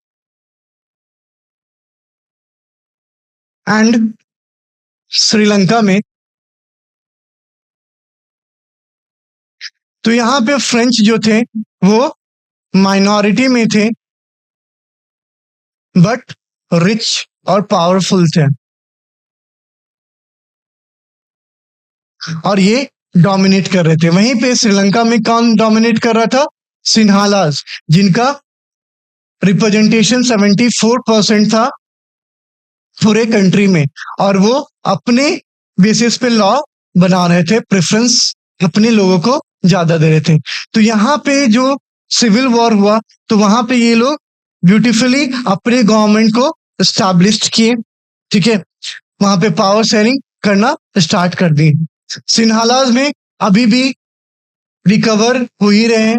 एंड श्रीलंका में, तो यहाँ पे फ्रेंच जो थे वो माइनॉरिटी में थे बट रिच और पावरफुल थे, और ये डोमिनेट कर रहे थे। वहीं पे श्रीलंका में कौन डोमिनेट कर रहा था, सिन्हालास, जिनका रिप्रेजेंटेशन 74% था पूरे कंट्री में, और वो अपने बेसिस पे लॉ बना रहे थे, प्रेफरेंस अपने लोगों को ज्यादा दे रहे थे। तो यहाँ पे जो सिविल वॉर हुआ तो वहां पे ये लोग ब्यूटीफुली अपने गवर्नमेंट को स्टैब्लिश किए। ठीक है, वहां पे पावर शेयरिंग करना स्टार्ट कर दी। सिन्हालाज में अभी भी रिकवर हो ही रहे हैं,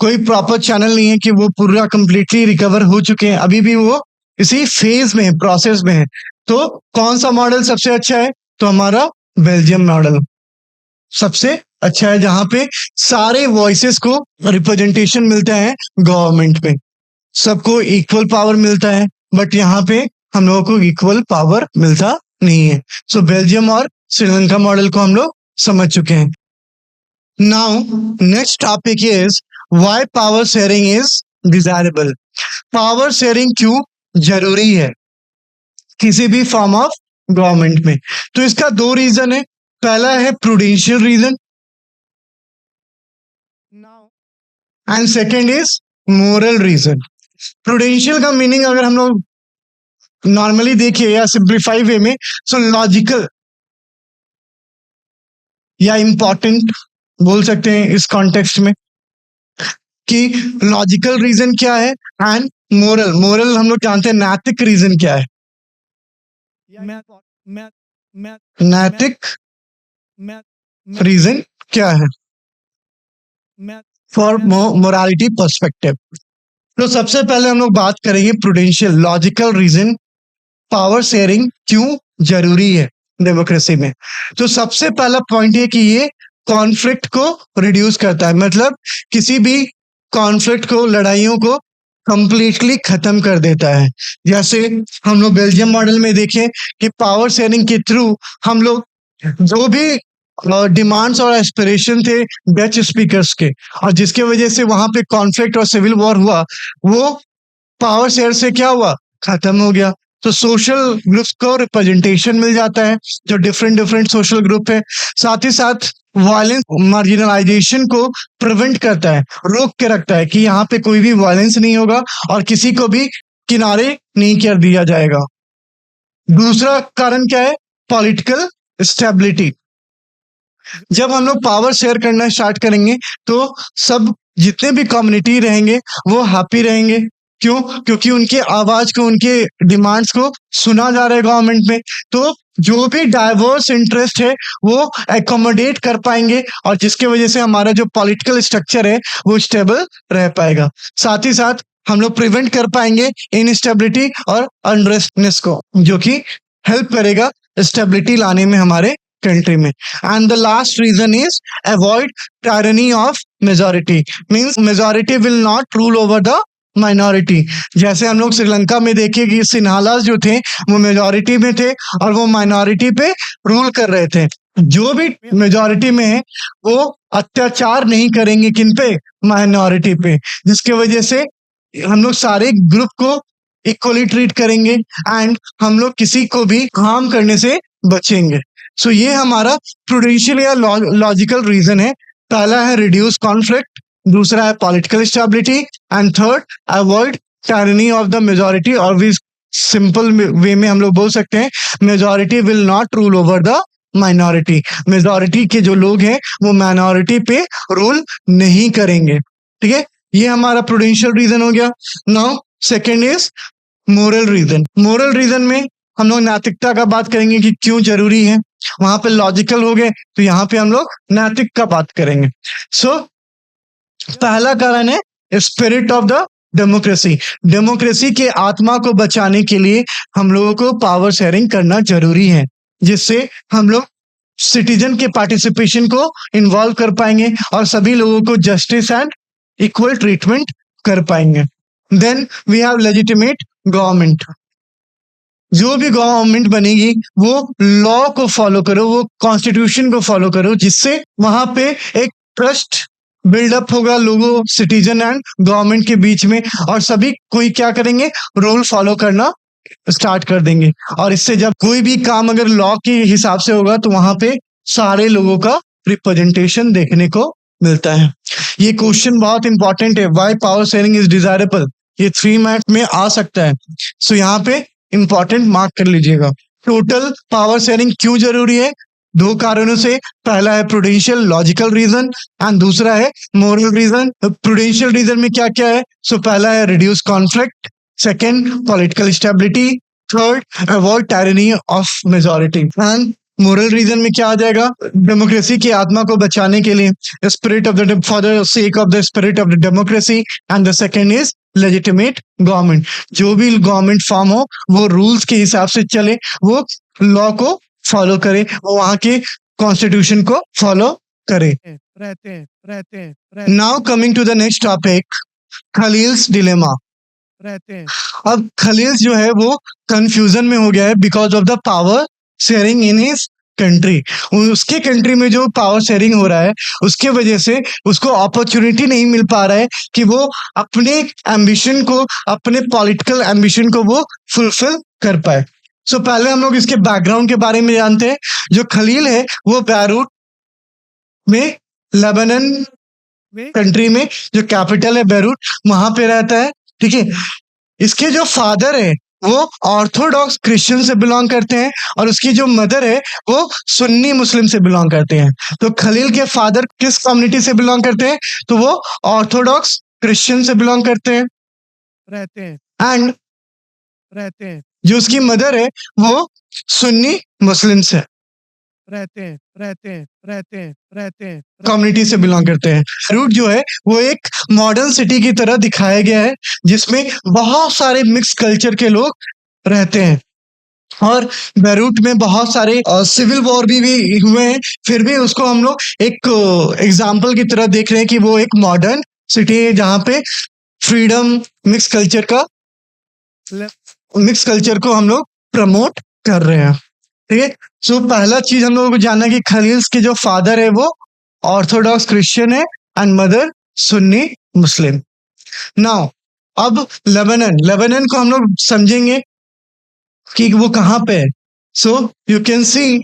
कोई प्रॉपर चैनल नहीं है कि वो पूरा कंप्लीटली रिकवर हो चुके हैं, अभी भी वो इसी फेज में है, प्रोसेस में है। तो कौन सा मॉडल सबसे अच्छा है, तो हमारा बेल्जियम मॉडल सबसे अच्छा है, जहां पे सारे वॉइसेस को रिप्रेजेंटेशन मिलता है गवर्नमेंट में, सबको इक्वल पावर मिलता है। बट यहाँ पे हम लोगों को इक्वल पावर मिलता नहीं है। सो बेल्जियम और श्रीलंका मॉडल को हम लोग समझ चुके हैं। Now next topic is why power sharing is desirable. Power sharing क्यों जरूरी है किसी भी फॉर्म ऑफ गवर्नमेंट में, तो इसका दो रीजन है। पहला है prudential reason now and second is moral reason. Prudential का मीनिंग अगर हम लोग नॉर्मली देखिए या सिंप्लीफाई वे में, सो लॉजिकल या इंपॉर्टेंट बोल सकते हैं इस कॉन्टेक्स्ट में, कि लॉजिकल रीजन क्या है एंड मोरल हम लोग जानते हैं नैतिक रीजन क्या है। मैं मैं मैं नैतिक मैं मैं रीजन क्या है मैं फॉर मोरालिटी पर्सपेक्टिव? तो सबसे पहले हम लोग बात करेंगे prudential logical reason power sharing क्यों जरूरी है डेमोक्रेसी में। तो सबसे पहला पॉइंट है कि ये कॉन्फ्लिक्ट को रिड्यूस करता है, मतलब किसी भी कॉन्फ्लिक्ट को, लड़ाइयों को कंप्लीटली खत्म कर देता है। जैसे हम लोग बेल्जियम मॉडल में देखें कि पावर शेयरिंग के थ्रू हम लोग जो भी डिमांड्स और एस्पिरेशन थे डच स्पीकर्स के, और जिसके वजह से वहां पे कॉन्फ्लिक्ट और सिविल वॉर हुआ, वो पावर शेयर से क्या हुआ, खत्म हो गया। तो सोशल ग्रुप्स को रिप्रेजेंटेशन मिल जाता है, जो डिफरेंट डिफरेंट सोशल ग्रुप है। साथ ही साथ वायलेंस मार्जिनलाइजेशन को प्रिवेंट करता है, रोक के रखता है कि यहाँ पे कोई भी वायलेंस नहीं होगा और किसी को भी किनारे नहीं कर दिया जाएगा। दूसरा कारण क्या है, पॉलिटिकल स्टेबिलिटी। जब हम लोग पावर शेयर करना स्टार्ट करेंगे तो सब जितने भी कम्युनिटी रहेंगे वो हैप्पी रहेंगे। क्यों? क्योंकि उनके आवाज को, उनके डिमांड्स को सुना जा रहा है गवर्नमेंट में। तो जो भी डाइवर्स इंटरेस्ट है वो एकोमोडेट कर पाएंगे, और जिसके वजह से हमारा जो पॉलिटिकल स्ट्रक्चर है वो स्टेबल रह पाएगा। साथ ही साथ हम लोग प्रिवेंट कर पाएंगे इनस्टेबिलिटी और अनरेस्टनेस को, जो कि हेल्प करेगा स्टेबिलिटी लाने में हमारे कंट्री में। And the last reason is avoid tyranny of majority, means majority will not rule over the minority. जैसे हम लोग श्रीलंका में देखे कि सिन्हालास जो थे वो मेजॉरिटी में थे और वो माइनॉरिटी पे रूल कर रहे थे। जो भी मेजॉरिटी में है वो अत्याचार नहीं करेंगे किन पे, माइनॉरिटी पे, जिसके वजह से हम लोग सारे ग्रुप को इक्वली ट्रीट करेंगे एंड हम लोग किसी को भी हार्म करने से बचेंगे। सो ये हमारा प्रूडेंशियल या लॉजिकल रीजन है। पहला है रिड्यूस कॉन्फ्लिक्ट, दूसरा है political stability, and third avoid tyranny of the majority. और भी सिंपल वे में हम लोग बोल सकते हैं majority will not rule over the minority. Majority के जो लोग हैं वो माइनॉरिटी पे रूल नहीं करेंगे। ठीक है, ये हमारा प्रूडेंशियल रीजन हो गया। Now second is moral reason. Moral reason में हम लोग नैतिकता का बात करेंगे कि क्यों जरूरी है। वहां पे लॉजिकल हो गए तो यहाँ पे हम लोग नैतिक का बात करेंगे। सो पहला कारण है spirit of the democracy. Democracy के आत्मा को बचाने के लिए हम लोगों को पावर शेयरिंग करना जरूरी है, जिससे हम लोग सिटीजन के पार्टिसिपेशन को इन्वॉल्व कर पाएंगे और सभी लोगों को जस्टिस एंड इक्वल ट्रीटमेंट कर पाएंगे। Then we have legitimate government. जो भी गवर्नमेंट बनेगी वो लॉ को फॉलो करो, वो कॉन्स्टिट्यूशन को फॉलो करो, जिससे वहां पे एक ट्रस्ट बिल्डअप होगा लोगों, सिटीजन एंड गवर्नमेंट के बीच में, और सभी कोई क्या करेंगे, रूल फॉलो करना स्टार्ट कर देंगे। और इससे जब कोई भी काम अगर लॉ के हिसाब से होगा तो वहां पे सारे लोगों का रिप्रेजेंटेशन देखने को मिलता है। ये क्वेश्चन बहुत इंपॉर्टेंट है, why power sharing is desirable, ये 3 मार्क्स में आ सकता है। सो यहाँ पे इंपॉर्टेंट मार्क कर लीजिएगा। टोटल पावर शेयरिंग क्यों जरूरी है, 2 कारणों से। पहला है प्रूडेंशियल लॉजिकल रीजन एंड दूसरा है मोरल रीजन। प्रूडेंशियल रीजन में क्या क्या है, सो पहला है reduce conflict, second political stability, third avoid tyranny of majority, and moral reason में क्या आ जाएगा, डेमोक्रेसी की आत्मा को बचाने के लिए spirit of the, for the sake of the spirit of the democracy, and the second is legitimate government. जो भी गवर्नमेंट फॉर्म हो वो रूल्स के हिसाब से चले, वो लॉ को फॉलो करे, वो वहां के कॉन्स्टिट्यूशन को फॉलो करे। रहते now coming to the next topic, Khalil's dilemma. रहते अब खलील जो है वो कंफ्यूजन में हो गया है because of the power sharing in his country. उसके कंट्री में जो पावर शेयरिंग हो रहा है उसके वजह से उसको अपॉर्चुनिटी नहीं मिल पा रहा है कि वो अपने एम्बिशन को, अपने पॉलिटिकल एम्बिशन को वो फुलफिल कर पाए। सो पहले हम लोग इसके बैकग्राउंड के बारे में जानते हैं। जो खलील है वो बैरूट में, लेबनान वे कंट्री में, जो कैपिटल है बैरूट, वहां पे रहता है। ठीक है, इसके जो फादर है वो ऑर्थोडॉक्स क्रिश्चियन से बिलोंग करते हैं और उसकी जो मदर है वो सुन्नी मुस्लिम से बिलोंग करते हैं। तो खलील के फादर किस कम्युनिटी से बिलोंग करते हैं, तो वो ऑर्थोडॉक्स क्रिश्चियन से बिलोंग करते हैं। रहते हैं एंड रहते हैं जो उसकी मदर है वो सुन्नी मुस्लिम से। कम्युनिटी से बिलोंग करते हैं। रूट जो है वो एक मॉडर्न सिटी की तरह दिखाया गया है जिसमें बहुत सारे मिक्स कल्चर के लोग रहते हैं और बेरूट में बहुत सारे सिविल वॉर भी हुए हैं, फिर भी उसको हम लोग एक एग्जाम्पल की तरह देख रहे हैं कि वो एक मॉडर्न सिटी है जहाँ पे फ्रीडम मिक्स कल्चर को हम लोग प्रमोट कर रहे हैं। ठीक है, सो पहला चीज हम लोगों को जानना कि खलील के जो फादर है वो ऑर्थोडॉक्स क्रिश्चियन है and mother Sunni Muslim. Now अब लेबनान को हम लोग समझेंगे कि वो कहाँ पे है। So you can C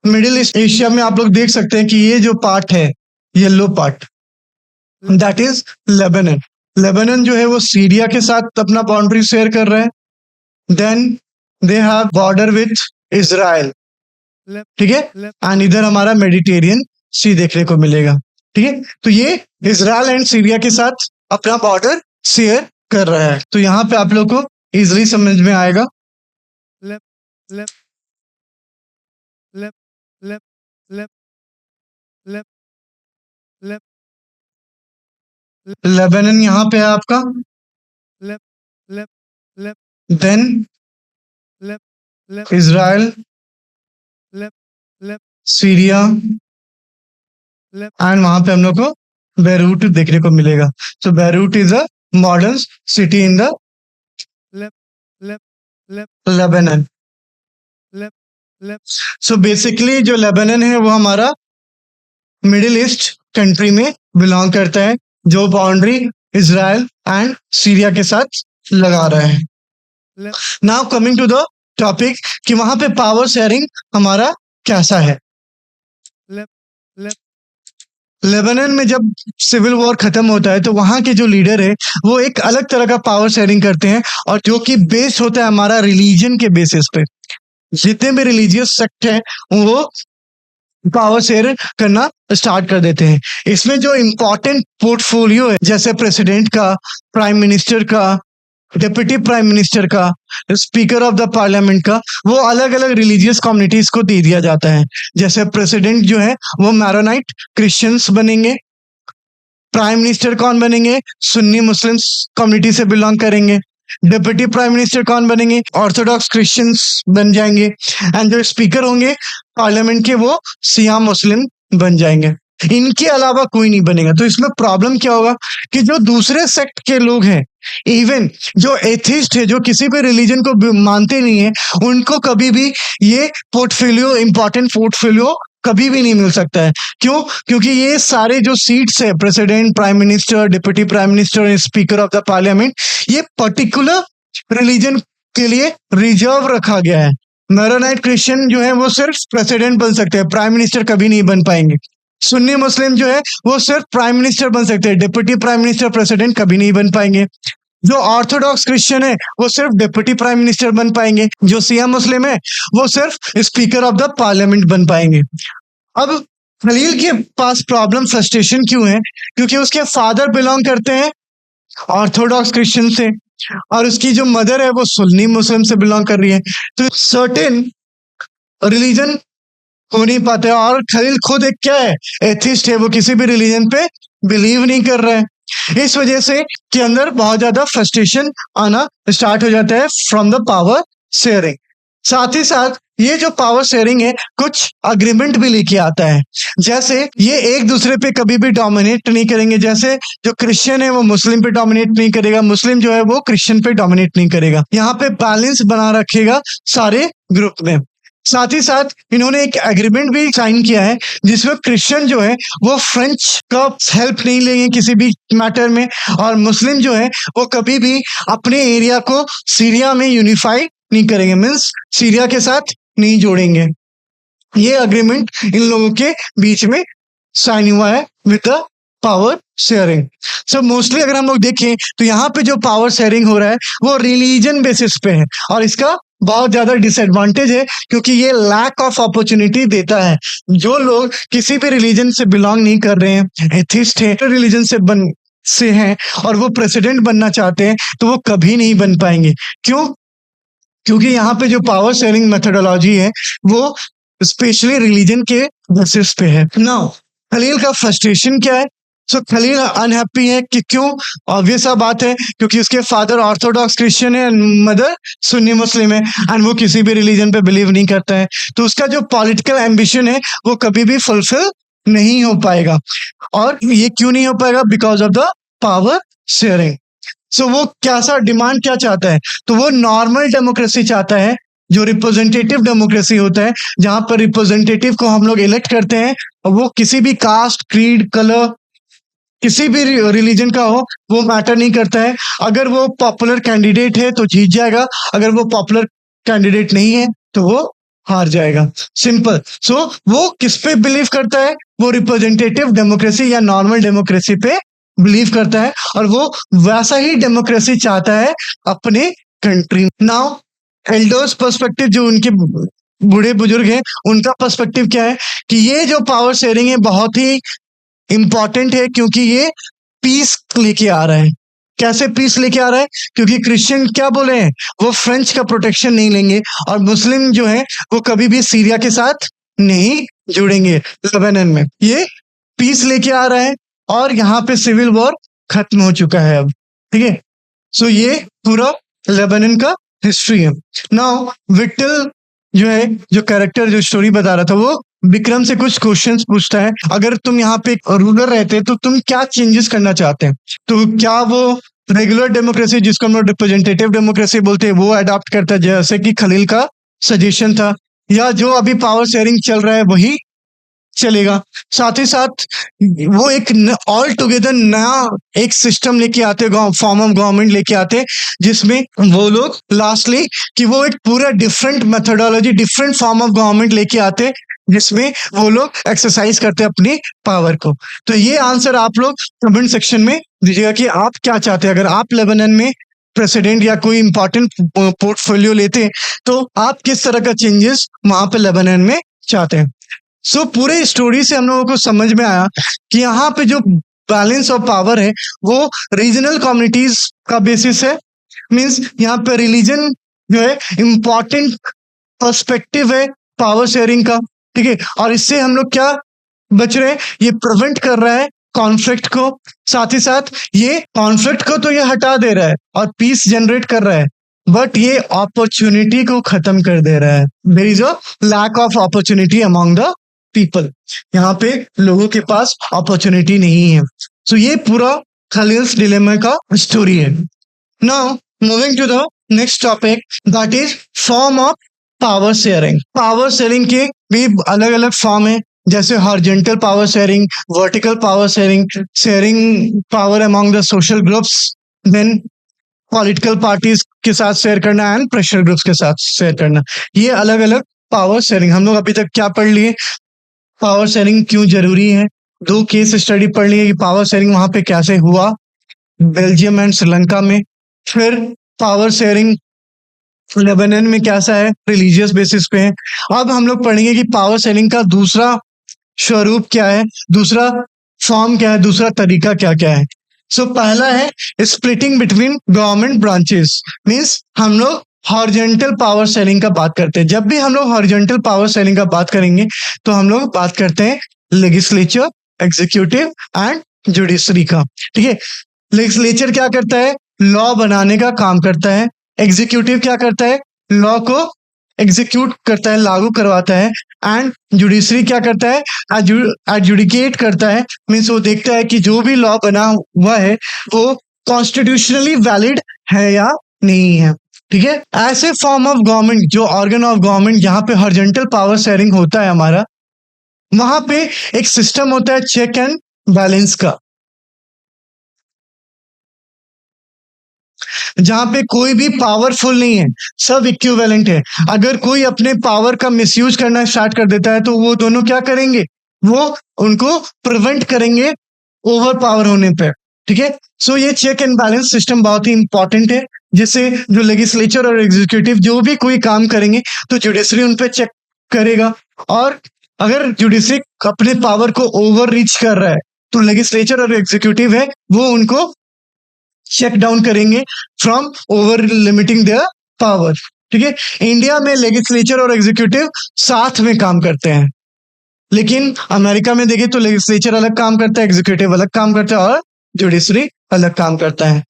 middle east Asia में आप लोग देख सकते हैं कि ये जो पार्ट है yellow part that is Lebanon जो है वो सीरिया के साथ अपना बाउंड्री शेयर कर रहा है। Then they have border with Israel, ठीक है, एंड इधर हमारा मेडिटेरियन सी देखने को मिलेगा। ठीक है, तो ये इजराइल एंड सीरिया के साथ अपना बॉर्डर शेयर कर रहा है। तो यहाँ पे आप लोग को इजिली समझ में आएगा। लेबनान यहाँ पे है आपका, देन इजराइल, सीरिया एंड वहां पे हम लोग को बेरूट देखने को मिलेगा। So Beirut is a modern city in the Lebanon. So basically जो लेबनान है वो हमारा मिडिल ईस्ट कंट्री में बिलोंग करता है जो बाउंड्री इजराइल एंड सीरिया के साथ लगा रहा है। Now coming to the topic कि वहां पे पावर शेयरिंग हमारा कैसा है। लेबनान में जब सिविल वॉर खत्म होता है तो वहां के जो लीडर है वो एक अलग तरह का पावर शेयरिंग करते हैं और जो कि बेस्ड होता है हमारा रिलीजन के बेसिस पे। जितने भी रिलीजियस सेक्ट है वो पावर शेयर करना स्टार्ट कर देते हैं। इसमें जो इम्पोर्टेंट पोर्टफोलियो है जैसे प्रेसिडेंट का, प्राइम मिनिस्टर का, डिप्टी प्राइम मिनिस्टर का, स्पीकर ऑफ द पार्लियामेंट का, वो अलग अलग रिलीजियस कम्युनिटीज को दे दिया जाता है। जैसे प्रेसिडेंट जो है वो मैरोनाइट क्रिश्चियंस बनेंगे, प्राइम मिनिस्टर कौन बनेंगे, सुन्नी मुस्लिम कम्युनिटी से बिलोंग करेंगे, डिप्टी प्राइम मिनिस्टर कौन बनेंगे, ऑर्थोडॉक्स क्रिश्चियंस बन जाएंगे, एंड जो स्पीकर होंगे पार्लियामेंट के वो सिया मुस्लिम बन जाएंगे। इनके अलावा कोई नहीं बनेगा। तो इसमें प्रॉब्लम क्या होगा कि जो दूसरे सेक्ट के लोग हैं, इवन जो एथिस्ट है, जो किसी भी रिलीजन को मानते नहीं है, उनको कभी भी ये पोर्टफोलियो, इंपॉर्टेंट पोर्टफोलियो कभी भी नहीं मिल सकता है। क्यों? क्योंकि ये सारे जो सीट्स है, president, prime minister, deputy prime minister, speaker of the parliament, ये पर्टिकुलर रिलीजन के लिए रिजर्व रखा गया है। मैरोनाइट क्रिश्चियन जो है वो सिर्फ प्रेसिडेंट बन सकते हैं, प्राइम मिनिस्टर कभी नहीं बन पाएंगे। सुन्नी मुस्लिम जो है वो सिर्फ प्राइम मिनिस्टर बन सकते हैं, डिप्टी प्राइम मिनिस्टर, प्रेसिडेंट कभी नहीं बन पाएंगे। जो ऑर्थोडॉक्स क्रिश्चियन है वो सिर्फ डिप्टी प्राइम मिनिस्टर बन पाएंगे। जो सिया मुस्लिम है वो सिर्फ स्पीकर ऑफ द पार्लियामेंट बन पाएंगे। अब खलील के पास प्रॉब्लम, फ्रस्ट्रेशन क्यों है? क्योंकि उसके फादर बिलोंग करते हैं ऑर्थोडॉक्स क्रिश्चियन से और उसकी जो मदर है वो सुन्नी मुस्लिम से बिलोंग कर रही है। तो सर्टेन रिलीजन हो नहीं पाते। और खलील खुद एक क्या है, एथिस्ट है, वो किसी भी रिलीजन पे बिलीव नहीं कर रहे हैं। इस वजह से के अंदर बहुत ज्यादा फ्रस्ट्रेशन आना स्टार्ट हो जाता है फ्रॉम द पावर शेयरिंग। साथ ही साथ ये जो पावर शेयरिंग है कुछ अग्रीमेंट भी लेके आता है। जैसे ये एक दूसरे पे कभी भी डोमिनेट नहीं करेंगे। जैसे जो क्रिश्चियन है वो मुस्लिम पे डोमिनेट नहीं करेगा, मुस्लिम जो है वो क्रिश्चियन पे डोमिनेट नहीं करेगा। यहाँ पे बैलेंस बना रखेगा सारे ग्रुप में। साथ ही साथ इन्होंने एक एग्रीमेंट भी साइन किया है जिसमें क्रिश्चियन जो है वो फ्रेंच का हेल्प नहीं लेंगे किसी भी मैटर में, और मुस्लिम जो है वो कभी भी अपने एरिया को सीरिया में यूनिफाई नहीं करेंगे, मीन्स सीरिया के साथ नहीं जोड़ेंगे। ये एग्रीमेंट इन लोगों के बीच में साइन हुआ है with the power sharing. So mostly अगर हम लोग देखें तो यहाँ पे जो पावर शेयरिंग हो रहा है वो रिलीजन बेसिस पे है और इसका बहुत ज्यादा डिसएडवांटेज है क्योंकि ये लैक ऑफ अपॉर्चुनिटी देता है। जो लोग किसी भी रिलीजन से बिलोंग नहीं कर रहे हैं, एथिस्ट है, रिलीजन से हैं और वो प्रेसिडेंट बनना चाहते हैं तो वो कभी नहीं बन पाएंगे। क्यों? क्योंकि यहाँ पे जो पावर शेयरिंग मेथोडोलॉजी है वो स्पेशली रिलीजन के बेसिस पे है। नाउ खलील का फ्रस्ट्रेशन क्या है? सो खलील अनहैप्पी है कि क्यों? ऑब्वियस सा बात है, क्योंकि उसके फादर ऑर्थोडॉक्स क्रिश्चियन है एंड मदर सुन्नी मुस्लिम है एंड वो किसी भी रिलीजन पे बिलीव नहीं करता है। तो उसका जो पॉलिटिकल एम्बिशन है वो कभी भी फुलफिल नहीं हो पाएगा। और ये क्यों नहीं हो पाएगा? Because of the power sharing. So वो कैसा डिमांड क्या चाहता है? तो वो नॉर्मल डेमोक्रेसी चाहता है, जो रिप्रेजेंटेटिव डेमोक्रेसी होता है, जहां पर रिप्रेजेंटेटिव को हम लोग इलेक्ट करते हैं और वो किसी भी कास्ट, क्रीड, कलर, किसी भी रिलीजन का हो, वो मैटर नहीं करता है। अगर वो पॉपुलर कैंडिडेट है तो जीत जाएगा, अगर वो पॉपुलर कैंडिडेट नहीं है तो वो हार जाएगा। सिंपल। सो वो किस पे बिलीव करता है? वो रिप्रेजेंटेटिव डेमोक्रेसी या नॉर्मल डेमोक्रेसी पे बिलीव करता है और वो वैसा ही डेमोक्रेसी चाहता है अपने कंट्री। नाउ एल्डर्स पर्सपेक्टिव, जो उनके बूढ़े बुजुर्ग हैं, उनका पर्सपेक्टिव क्या है कि ये जो पावर शेयरिंग है बहुत ही इंपॉर्टेंट है, क्योंकि ये पीस लेके आ रहा है। कैसे पीस लेके आ रहा है? क्योंकि क्रिश्चियन क्या बोले हैं? वो फ्रेंच का प्रोटेक्शन नहीं लेंगे और मुस्लिम जो है वो कभी भी सीरिया के साथ नहीं जुड़ेंगे लेबनान में। ये पीस लेके आ रहा है और यहाँ पे सिविल वॉर खत्म हो चुका है अब। ठीक है। सो ये पूरा लेबनान का हिस्ट्री है। नाउ विक्टर जो है, जो कैरेक्टर जो स्टोरी बता रहा था, वो विक्रम से कुछ क्वेश्चंस पूछता है। अगर तुम यहाँ पे रूलर रहते तो तुम क्या चेंजेस करना चाहते हैं? तो क्या वो रेगुलर डेमोक्रेसी, जिसको हम लोग रिप्रेजेंटेटिव डेमोक्रेसी बोलते हैं, वो अडॉप्ट करता है जैसे कि खलील का सजेशन था, या जो अभी पावर शेयरिंग चल रहा है वही चलेगा? साथ ही साथ वो एक ऑल टुगेदर नया एक सिस्टम लेके आते, फॉर्म ऑफ गवर्नमेंट लेके आते, जिसमें वो लोग लास्टली कि वो एक पूरा different methodology, different form of government लेके आते, जिसमें वो लोग एक्सरसाइज करते अपनी पावर को। तो ये आंसर आप लोग कमेंट सेक्शन में दीजिएगा कि आप क्या चाहते हैं। अगर आप लेबनान में प्रेसिडेंट या कोई इंपॉर्टेंट पोर्टफोलियो लेते तो आप किस तरह का चेंजेस वहां पे लेबनान में चाहते हैं। सो पूरे स्टोरी से हम लोगों को समझ में आया कि यहाँ पे जो बैलेंस ऑफ पावर है वो रीजनल कम्युनिटीज का बेसिस है। मींस यहाँ पे रिलीजन जो है इम्पोर्टेंट पर्सपेक्टिव है पावर शेयरिंग का। ठीक है। और इससे हम लोग क्या बच रहे हैं? ये प्रिवेंट कर रहा है कॉन्फ्लिक्ट को। साथ ही साथ ये कॉन्फ्लिक्ट को तो ये हटा दे रहा है और पीस जनरेट कर रहा है, बट ये अपॉर्चुनिटी को खत्म कर दे रहा है। There is a lack of opportunity among the people. यहाँ पे लोगों के पास अपॉर्चुनिटी नहीं है। सो ये पूरा खलील्स डिलेमा का स्टोरी है। Now moving to the next topic, that is form of power sharing. Power sharing के भी अलग अलग फॉर्म है, जैसे horizontal power sharing, vertical power sharing, sharing power among the social groups, then political parties के साथ share करना and pressure groups के साथ शेयर करना। ये अलग अलग पावर शेयरिंग। हम लोग अभी तक क्या पढ़ लिए? पावर शेयरिंग क्यों जरूरी है, 2 केस स्टडी पढ़ लिए कि पावर शेयरिंग वहां पे कैसे हुआ, बेल्जियम एंड श्रीलंका में। फिर पावर शेयरिंग लेबनान में कैसा है, रिलीजियस बेसिस पे है। अब हम लोग पढ़ेंगे कि पावर शेयरिंग का दूसरा स्वरूप क्या है, दूसरा फॉर्म क्या है, दूसरा तरीका क्या क्या है। सो पहला है splitting between government branches. Means हम लोग हॉरिजॉन्टल पावर शेयरिंग का बात करते हैं। जब भी हम लोग हॉरिजॉन्टल पावर शेयरिंग का बात करेंगे तो हम लोग बात करते हैं लेजिस्लेचर, एग्जीक्यूटिव एंड जुडिशरी का। ठीक है। लेजिस्लेचर क्या करता है? लॉ बनाने का काम करता है। एग्जीक्यूटिव क्या करता है? लॉ को एग्जीक्यूट करता है, लागू करवाता है। एंड जुडिशरी क्या करता है? एडजुडिकेट करता है। मीन्स वो देखता है कि जो भी लॉ बना हुआ है वो कॉन्स्टिट्यूशनली वैलिड है या नहीं है। ठीक है। ऐसे फॉर्म ऑफ गवर्नमेंट, जो ऑर्गन ऑफ गवर्नमेंट जहां पे हॉरिजॉन्टल पावर शेयरिंग होता है हमारा, वहां पे एक सिस्टम होता है चेक एंड बैलेंस का, जहां पे कोई भी पावरफुल नहीं है, सब इक्विवेलेंट है। अगर कोई अपने पावर का मिसयूज करना स्टार्ट कर देता है तो वो दोनों क्या करेंगे? वो उनको प्रिवेंट करेंगे ओवर पावर होने पे। ठीक है। सो ये चेक एंड बैलेंस सिस्टम बहुत ही इंपॉर्टेंट है, जिससे जो लेजिस्लेचर और एग्जीक्यूटिव जो भी कोई काम करेंगे तो जुडिशरी उन पे चेक करेगा। और अगर जुडिशरी अपने पावर को ओवर रीच कर रहा है तो लेजिस्लेचर और एग्जीक्यूटिव है वो उनको चेक डाउन करेंगे from over limiting their power. ठीक है, इंडिया में लेजिस्लेचर और एग्जीक्यूटिव साथ में काम करते हैं, लेकिन अमेरिका में देखें तो लेजिस्लेचर अलग काम करता है, एग्जीक्यूटिव अलग काम करता है और जुडिशरी अलग काम करता है,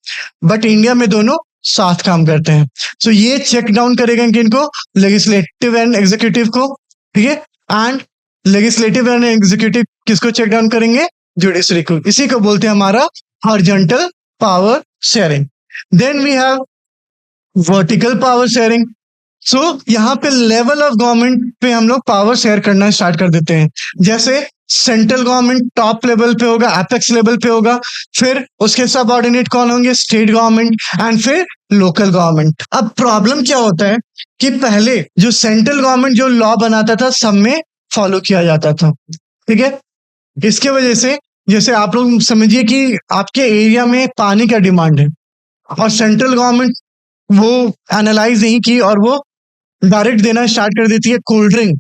बट इंडिया में दोनों साथ काम करते हैं। सो ये चेक डाउन करेगा किनको, लेजिस्लेटिव एंड एग्जीक्यूटिव को, ठीक है, एंड लेजिस्लेटिव एंड एग्जीक्यूटिव किसको चेक डाउन करेंगे, जुडिशरी को। इसी को बोलते हैं हमारा horizontal power sharing. Then we have vertical power sharing. So यहाँ पे लेवल ऑफ गवर्नमेंट पे हम लोग पावर शेयर करना स्टार्ट कर देते हैं। जैसे सेंट्रल गवर्नमेंट टॉप लेवल पे होगा, एपेक्स लेवल पे होगा, फिर उसके सबऑर्डिनेट कौन होंगे, स्टेट गवर्नमेंट, एंड फिर लोकल गवर्नमेंट। अब प्रॉब्लम क्या होता है कि पहले जो सेंट्रल गवर्नमेंट जो लॉ बनाता था सब में फॉलो किया जाता था, ठीक है। इसके वजह से जैसे आप लोग समझिए कि आपके एरिया में पानी का डिमांड है और सेंट्रल गवर्नमेंट वो एनालाइज नहीं की और वो डायरेक्ट देना स्टार्ट कर देती है कोल्ड ड्रिंक।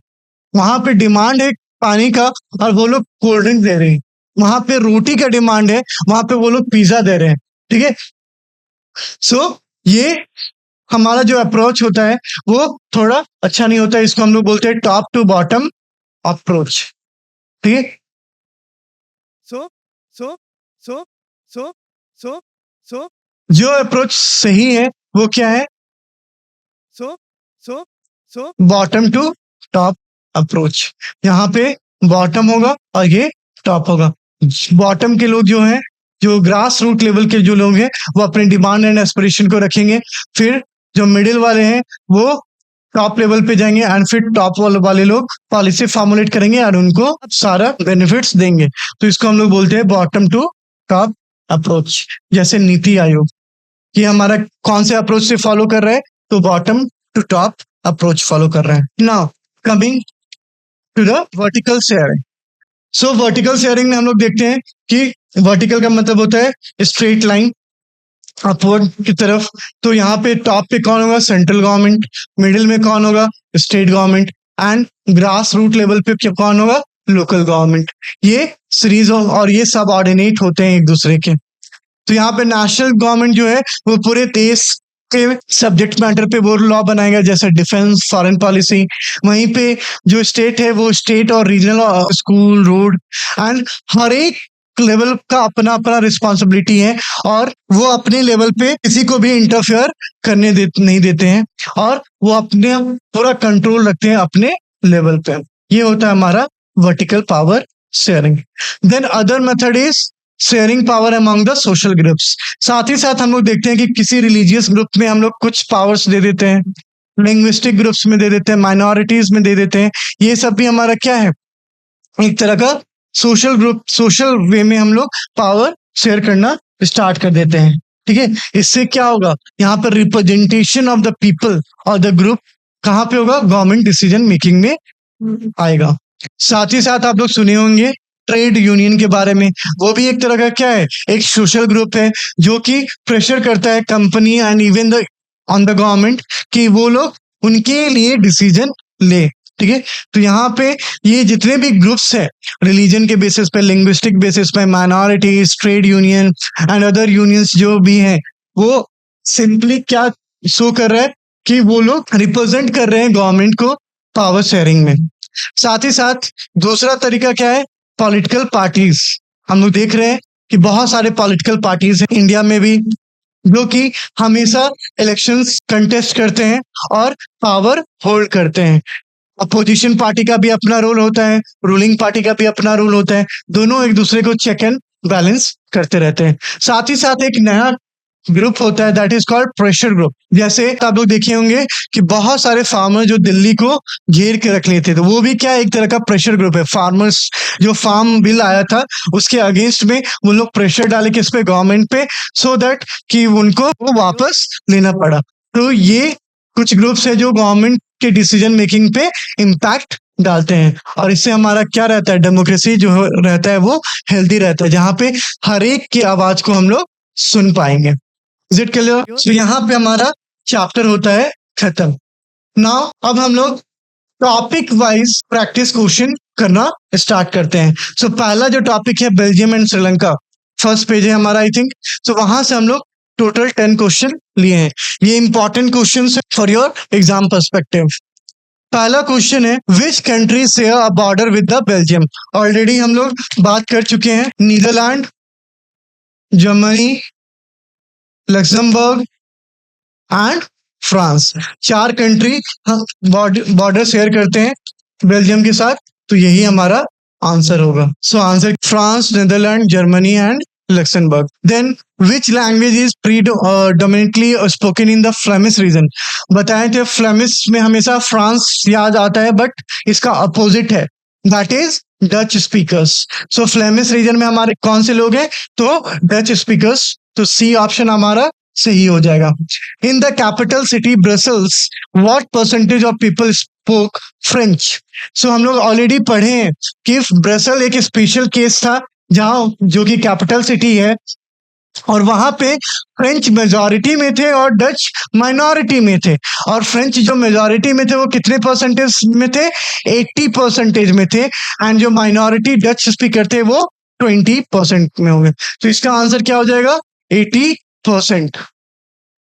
वहां पे डिमांड है पानी का और वो लोग कोल्ड ड्रिंक दे रहे हैं। वहां पे रोटी का डिमांड है, वहां पे वो लोग पिज्जा दे रहे हैं, ठीक है। सो ये हमारा जो अप्रोच होता है वो थोड़ा अच्छा नहीं होता है। इसको हम लोग बोलते हैं टॉप टू बॉटम अप्रोच, ठीक है। so so so so so so जो अप्रोच सही है वो क्या है, so so so bottom to top approach. यहाँ पे बॉटम होगा और ये टॉप होगा। बॉटम के लोग जो हैं, जो ग्रास रूट लेवल के जो लोग हैं, वो अपने डिमांड एंड एस्पिरेशन को रखेंगे। फिर जो मिडिल वाले हैं वो टॉप लेवल पे जाएंगे एंड फिर टॉप वाले लोग पॉलिसी फॉर्मुलेट करेंगे और उनको सारा बेनिफिट्स देंगे। तो इसको हम लोग बोलते हैं बॉटम टू टॉप अप्रोच। जैसे नीति आयोग, ये हमारा कौन से अप्रोच से फॉलो कर रहा है, तो bottom to top approach follow कर रहा है। Now coming to the vertical sharing. So vertical sharing में हम लोग देखते हैं कि वर्टिकल का मतलब होता है स्ट्रेट लाइन अपवर्ड की तरफ। तो यहाँ पे टॉप पे कौन होगा, सेंट्रल गवर्नमेंट, मिडिल में कौन होगा, state government, and grass root level पे कौन होगा, लोकल गवर्नमेंट। ये सीरीज और ये सब ऑर्डिनेट होते हैं एक दूसरे के। तो यहाँ पे नेशनल गवर्नमेंट जो है वो पूरे देश के सब्जेक्ट मैटर पे वो लॉ बनाएगा, जैसे डिफेंस, फॉरेन पॉलिसी। वहीं पे जो स्टेट है वो स्टेट और रीजनल, स्कूल, रोड, एंड हर एक लेवल का अपना अपना रिस्पॉन्सिबिलिटी है और वो अपने लेवल पे किसी को भी इंटरफेयर करने नहीं देते हैं और वो अपने पूरा कंट्रोल रखते हैं अपने लेवल पे। ये होता है हमारा vertical power sharing. Then other method is sharing power among the social groups. साथ ही साथ हम लोग देखते हैं कि किसी रिलीजियस ग्रुप में हम लोग कुछ पावर्स दे देते हैं, लिंग्विस्टिक ग्रुप्स में दे देते हैं, माइनॉरिटीज में दे देते हैं। ये सब भी हमारा क्या है, एक तरह का सोशल ग्रुप, सोशल वे में हम लोग पावर शेयर करना स्टार्ट कर देते हैं, ठीक है। इससे क्या होगा, यहाँ पर रिप्रेजेंटेशन ऑफ द पीपल और द ग्रुप कहाँ पे होगा, गवर्नमेंट डिसीजन मेकिंग में आएगा। साथ ही साथ आप लोग सुने होंगे ट्रेड यूनियन के बारे में। वो भी एक तरह का क्या है, एक सोशल ग्रुप है जो कि प्रेशर करता है company and even the on the government कि वो लोग उनके लिए डिसीजन ले, ठीक है। तो यहाँ पे ये जितने भी ग्रुप्स है रिलीजन के बेसिस पे, लिंग्विस्टिक बेसिस पे, minorities, trade union and other unions जो भी हैं, वो सिंपली क्या शो कर रहा है कि वो लोग रिप्रेजेंट कर रहे हैं गवर्नमेंट को पावर शेयरिंग में। साथ ही साथ दूसरा तरीका क्या है, पॉलिटिकल पार्टीज। हम लोग देख रहे हैं कि बहुत सारे पॉलिटिकल पार्टीज हैं इंडिया में भी जो कि हमेशा इलेक्शंस कंटेस्ट करते हैं और पावर होल्ड करते हैं। अपोजिशन पार्टी का भी अपना रोल होता है, रूलिंग पार्टी का भी अपना रोल होता है। दोनों एक दूसरे को चेक एंड बैलेंस करते रहते हैं। साथ ही साथ एक नया ग्रुप होता है that is called pressure group. जैसे आप लोग देखे होंगे कि बहुत सारे फार्मर जो दिल्ली को घेर के रख लेते थे, तो वो भी क्या एक तरह का प्रेशर ग्रुप है। फार्मर्स जो फार्म बिल आया था उसके अगेंस्ट में वो लोग प्रेशर डाले किस पे, गवर्नमेंट पे, सो दैट कि उनको वो वापस लेना पड़ा। तो ये कुछ ग्रुप्स है जो गवर्नमेंट के डिसीजन मेकिंग पे इम्पैक्ट डालते हैं और इससे हमारा क्या रहता है, डेमोक्रेसी जो रहता है वो हेल्दी रहता है, जहाँ पे हर एक की आवाज को हम लोग सुन पाएंगे। Is it clear? तो यहाँ पे हमारा चैप्टर होता है खत्म। नाउ अब हम लोग टॉपिक वाइज प्रैक्टिस क्वेश्चन करना स्टार्ट करते हैं। सो पहला जो टॉपिक है Belgium and Sri Lanka, first page है हमारा आई थिंक। सो वहां से हम लोग टोटल 10 क्वेश्चन लिए हैं। ये इंपॉर्टेंट क्वेश्चन है फॉर योर एग्जाम पर्सपेक्टिव। पहला क्वेश्चन है which country share a border with the Belgium. Already हम लोग बात कर चुके हैं, Netherland, Germany, Luxembourg and France. 4 country border share करते हैं बेल्जियम के साथ, तो यही हमारा आंसर होगा। So answer France, Netherland, Germany and Luxembourg. Then which language is predominantly spoken in the Flemish region. बताए थे फ्लेमिश में हमेशा फ्रांस याद आता है, बट इसका अपोजिट है, that is Dutch speakers. So Flemish region में हमारे कौन से लोग हैं, तो डच स्पीकर्स। तो सी ऑप्शन हमारा सही हो जाएगा। In the capital city Brussels what percentage of people spoke French. So हम लोग ऑलरेडी पढ़े हैं कि ब्रसल एक स्पेशल केस था, जहां जो कि कैपिटल सिटी है, और वहां पे फ्रेंच मेजॉरिटी में थे और डच माइनॉरिटी में थे। और फ्रेंच जो मेजॉरिटी में थे वो कितने परसेंटेज में थे, 80% में थे, एंड जो माइनॉरिटी डच स्पीकर थे वो 20% में होंगे। तो इसका आंसर क्या हो जाएगा, 80%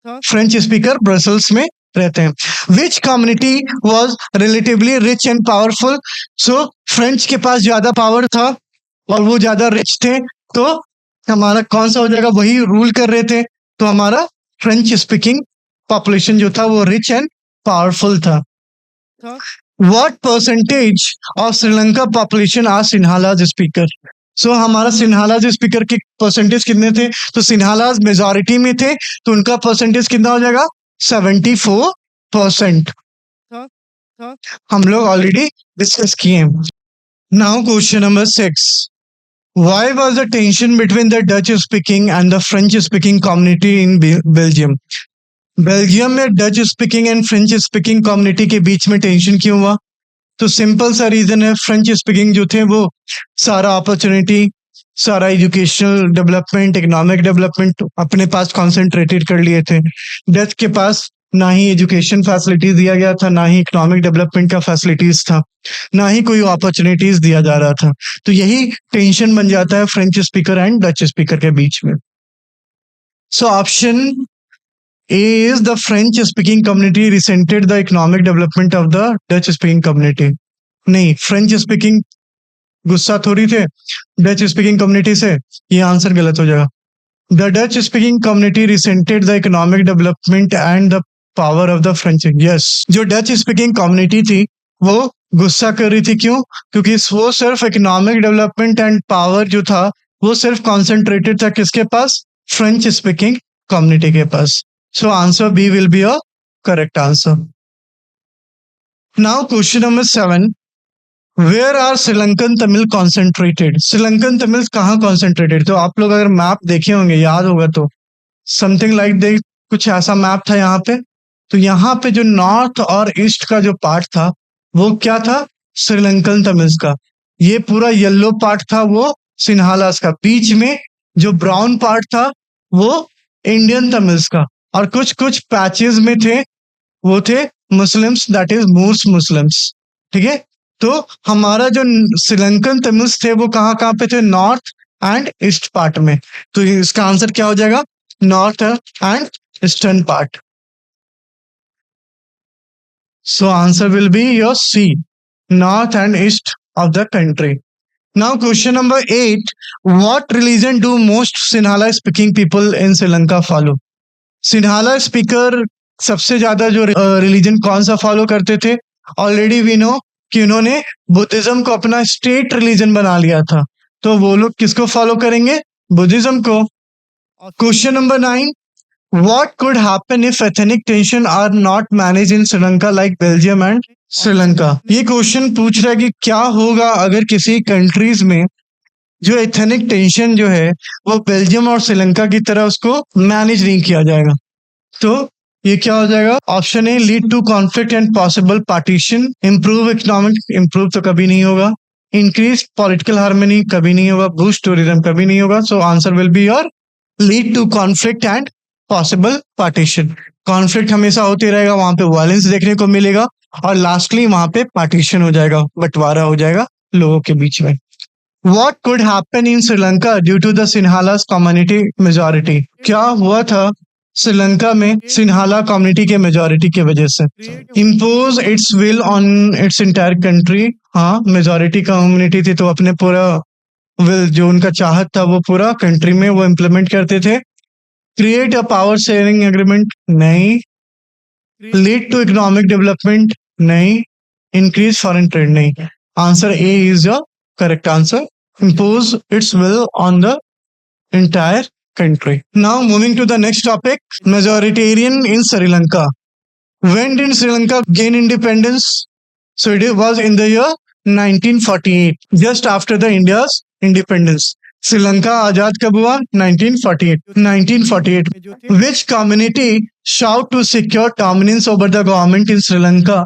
फ्रेंच स्पीकर ब्रसल्स में रहते हैं। विच community was relatively rich and powerful. So French के पास ज्यादा पावर था और वो ज्यादा रिच थे, तो हमारा कौन सा हो जाएगा, वही रूल कर रहे थे, तो हमारा फ्रेंच स्पीकिंग पॉपुलेशन जो था वो रिच एंड पावरफुल था। What percentage of Sri Lanka population are Sinhalese speaker. सो हमारा सिन्हालाज स्पीकर के परसेंटेज कितने थे, तो सिन्हालाज मेजॉरिटी में थे, तो उनका परसेंटेज कितना हो जाएगा, 74%। हम लोग ऑलरेडी डिस्कस किए। Now question number 6, why was the tension between the Dutch speaking and the French speaking community in Belgium? Belgium में Dutch speaking and French speaking community के बीच में टेंशन क्यों हुआ, तो सिंपल सा रीजन है, फ्रेंच स्पीकिंग जो थे वो सारा अपॉर्चुनिटी, सारा एजुकेशनल डेवलपमेंट, इकोनॉमिक डेवलपमेंट अपने पास कॉन्सेंट्रेटेड कर लिए थे। डच के पास ना ही एजुकेशन फैसिलिटीज दिया गया था, ना ही इकोनॉमिक डेवलपमेंट का फैसिलिटीज था, ना ही कोई अपॉर्चुनिटीज दिया जा रहा था। तो यही टेंशन बन जाता है French speaker and Dutch speaker के बीच में। So option A is the French speaking community resented the economic development of the Dutch speaking community. नहीं, French speaking गुस्सा थोड़ी थे डच स्पीकिंग कम्युनिटी से, ये आंसर गलत हो जाएगा। The Dutch speaking community resented the economic development and the power of the French. Yes, जो डच स्पीकिंग कम्युनिटी थी वो गुस्सा कर रही थी, क्यों, क्योंकि वो सिर्फ इकोनॉमिक डेवलपमेंट एंड पावर जो था वो सिर्फ कॉन्सेंट्रेटेड था किसके पास, फ्रेंच स्पीकिंग कम्युनिटी के पास। So answer B will be a correct answer. Now question number 7. Where are Sri Lankan Tamil concentrated? Sri Lankan Tamils कहाँ concentrated? तो आप लोग अगर मैप देखे होंगे, याद होगा तो समथिंग लाइक दे कुछ ऐसा मैप था यहाँ पे। तो यहाँ पे जो नॉर्थ और ईस्ट का जो पार्ट था वो क्या था, श्रीलंकन तमिल्स का। ये पूरा येलो पार्ट था वो सिन्हालास का। बीच में जो ब्राउन पार्ट था वो इंडियन तमिल्स का, और कुछ कुछ पैचेस में थे वो थे Muslims, that is Moors Muslims. ठीक है, तो हमारा जो श्रीलंकन तमिल्स थे वो कहाँ कहाँ पे थे, नॉर्थ एंड ईस्ट पार्ट में। तो इसका आंसर क्या हो जाएगा, north and eastern part. So answer will be your C, north and east of the country. Now question number 8, what religion do most Sinhala speaking people in Sri Lanka follow? Sinhala speaker सबसे ज्यादा जो religion कौन सा follow करते थे, already we know कि उन्होंने Buddhism को अपना स्टेट रिलीजन बना लिया था, तो वो लोग किसको फॉलो करेंगे, बुद्धिज्म को। Question number 9, what could happen if ethnic tension are not manage in Sri Lanka like Belgium and Sri Lanka. ये क्वेश्चन पूछ रहा है कि क्या होगा अगर किसी कंट्रीज में जो एथनिक टेंशन जो है वो बेल्जियम और श्रीलंका की तरह उसको मैनेज नहीं किया जाएगा। तो ये क्या हो जाएगा, option A lead to conflict and possible partition, improve economic, improve तो कभी नहीं होगा, इंक्रीज पॉलिटिकल हार्मनी कभी नहीं होगा, बूस्ट टूरिज्म कभी नहीं होगा। So answer will be your lead to conflict and possible partition. Conflict हमेशा होते रहेगा, वहां पे वायलेंस देखने को मिलेगा, और लास्टली वहां पे पार्टीशन हो जाएगा, बंटवारा हो जाएगा लोगों के बीच में। What could happen in Sri Lanka due to the Sinhala's community majority? क्या हुआ था श्रीलंका में सिन्हाला कम्युनिटी के मेजोरिटी की वजह से impose it's will on it's entire country. हाँ, मेजोरिटी कम्युनिटी थी तो अपने पूरा विल जो उनका चाहत था वो पूरा कंट्री में वो इम्प्लीमेंट करते थे। Create a power sharing agreement, नहीं। लीड टू इकोनॉमिक डेवलपमेंट, नहीं। इंक्रीज फॉरेन ट्रेड, नहीं। Answer A is your correct answer. Impose it's will on the entire country. Now moving to the next topic, majoritarian in Sri Lanka. When did Sri Lanka gain independence? So it was in the year 1948, just after the India's independence. Sri Lanka आजाद कब हुआ? 1948. 1948. Which community sought to secure dominance over the government in Sri Lanka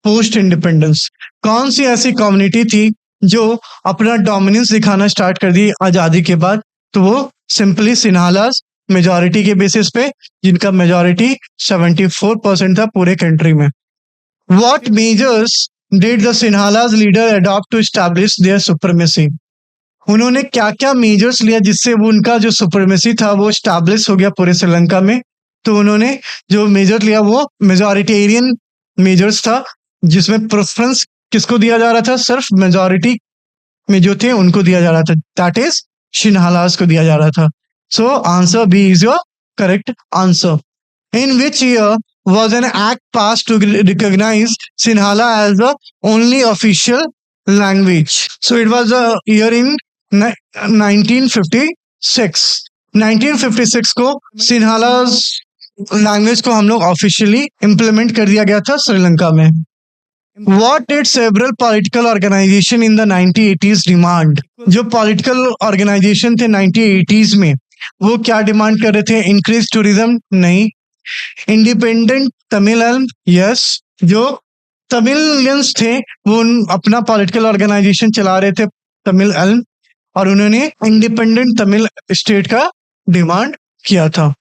post independence? कौन सी ऐसी community थी जो अपना dominance दिखाना start कर दी आजादी के बाद? तो वो सिंपली सिन्हालास मेजॉरिटी के बेसिस पे, जिनका मेजॉरिटी 74% था पूरे कंट्री में। What measures did the Sinhalas leader adopt to establish their supremacy? उन्होंने क्या क्या मेजर्स लिया जिससे वो उनका जो सुप्रीमेसी था वो एस्टैब्लिश हो गया पूरे श्रीलंका में? तो उन्होंने जो मेजर लिया वो मेजॉरिटेरियन मेजर्स था, जिसमें प्रेफरेंस किसको दिया जा रहा था? सिर्फ मेजॉरिटी में जो थे उनको दिया जा रहा था, दैट इज सिन्हालास को दिया जा रहा था। So answer B is your correct answer. In which year was an act passed to recognize Sinhala as the only official language? So it was a year in 1956. 1956 को सिन्हालास लैंग्वेज को हम लोग officially implement कर दिया गया था श्रीलंका में। What did several political organization in the 1980s demand? जो political organization थे 1980s में वो क्या डिमांड कर रहे थे? इंक्रीज टूरिज्म, नहीं। Independent Tamil Elm, yes. जो तमिलियंस थे वो अपना पॉलिटिकल ऑर्गेनाइजेशन चला रहे थे तमिल एल्म, और उन्होंने इंडिपेंडेंट तमिल स्टेट का डिमांड किया था।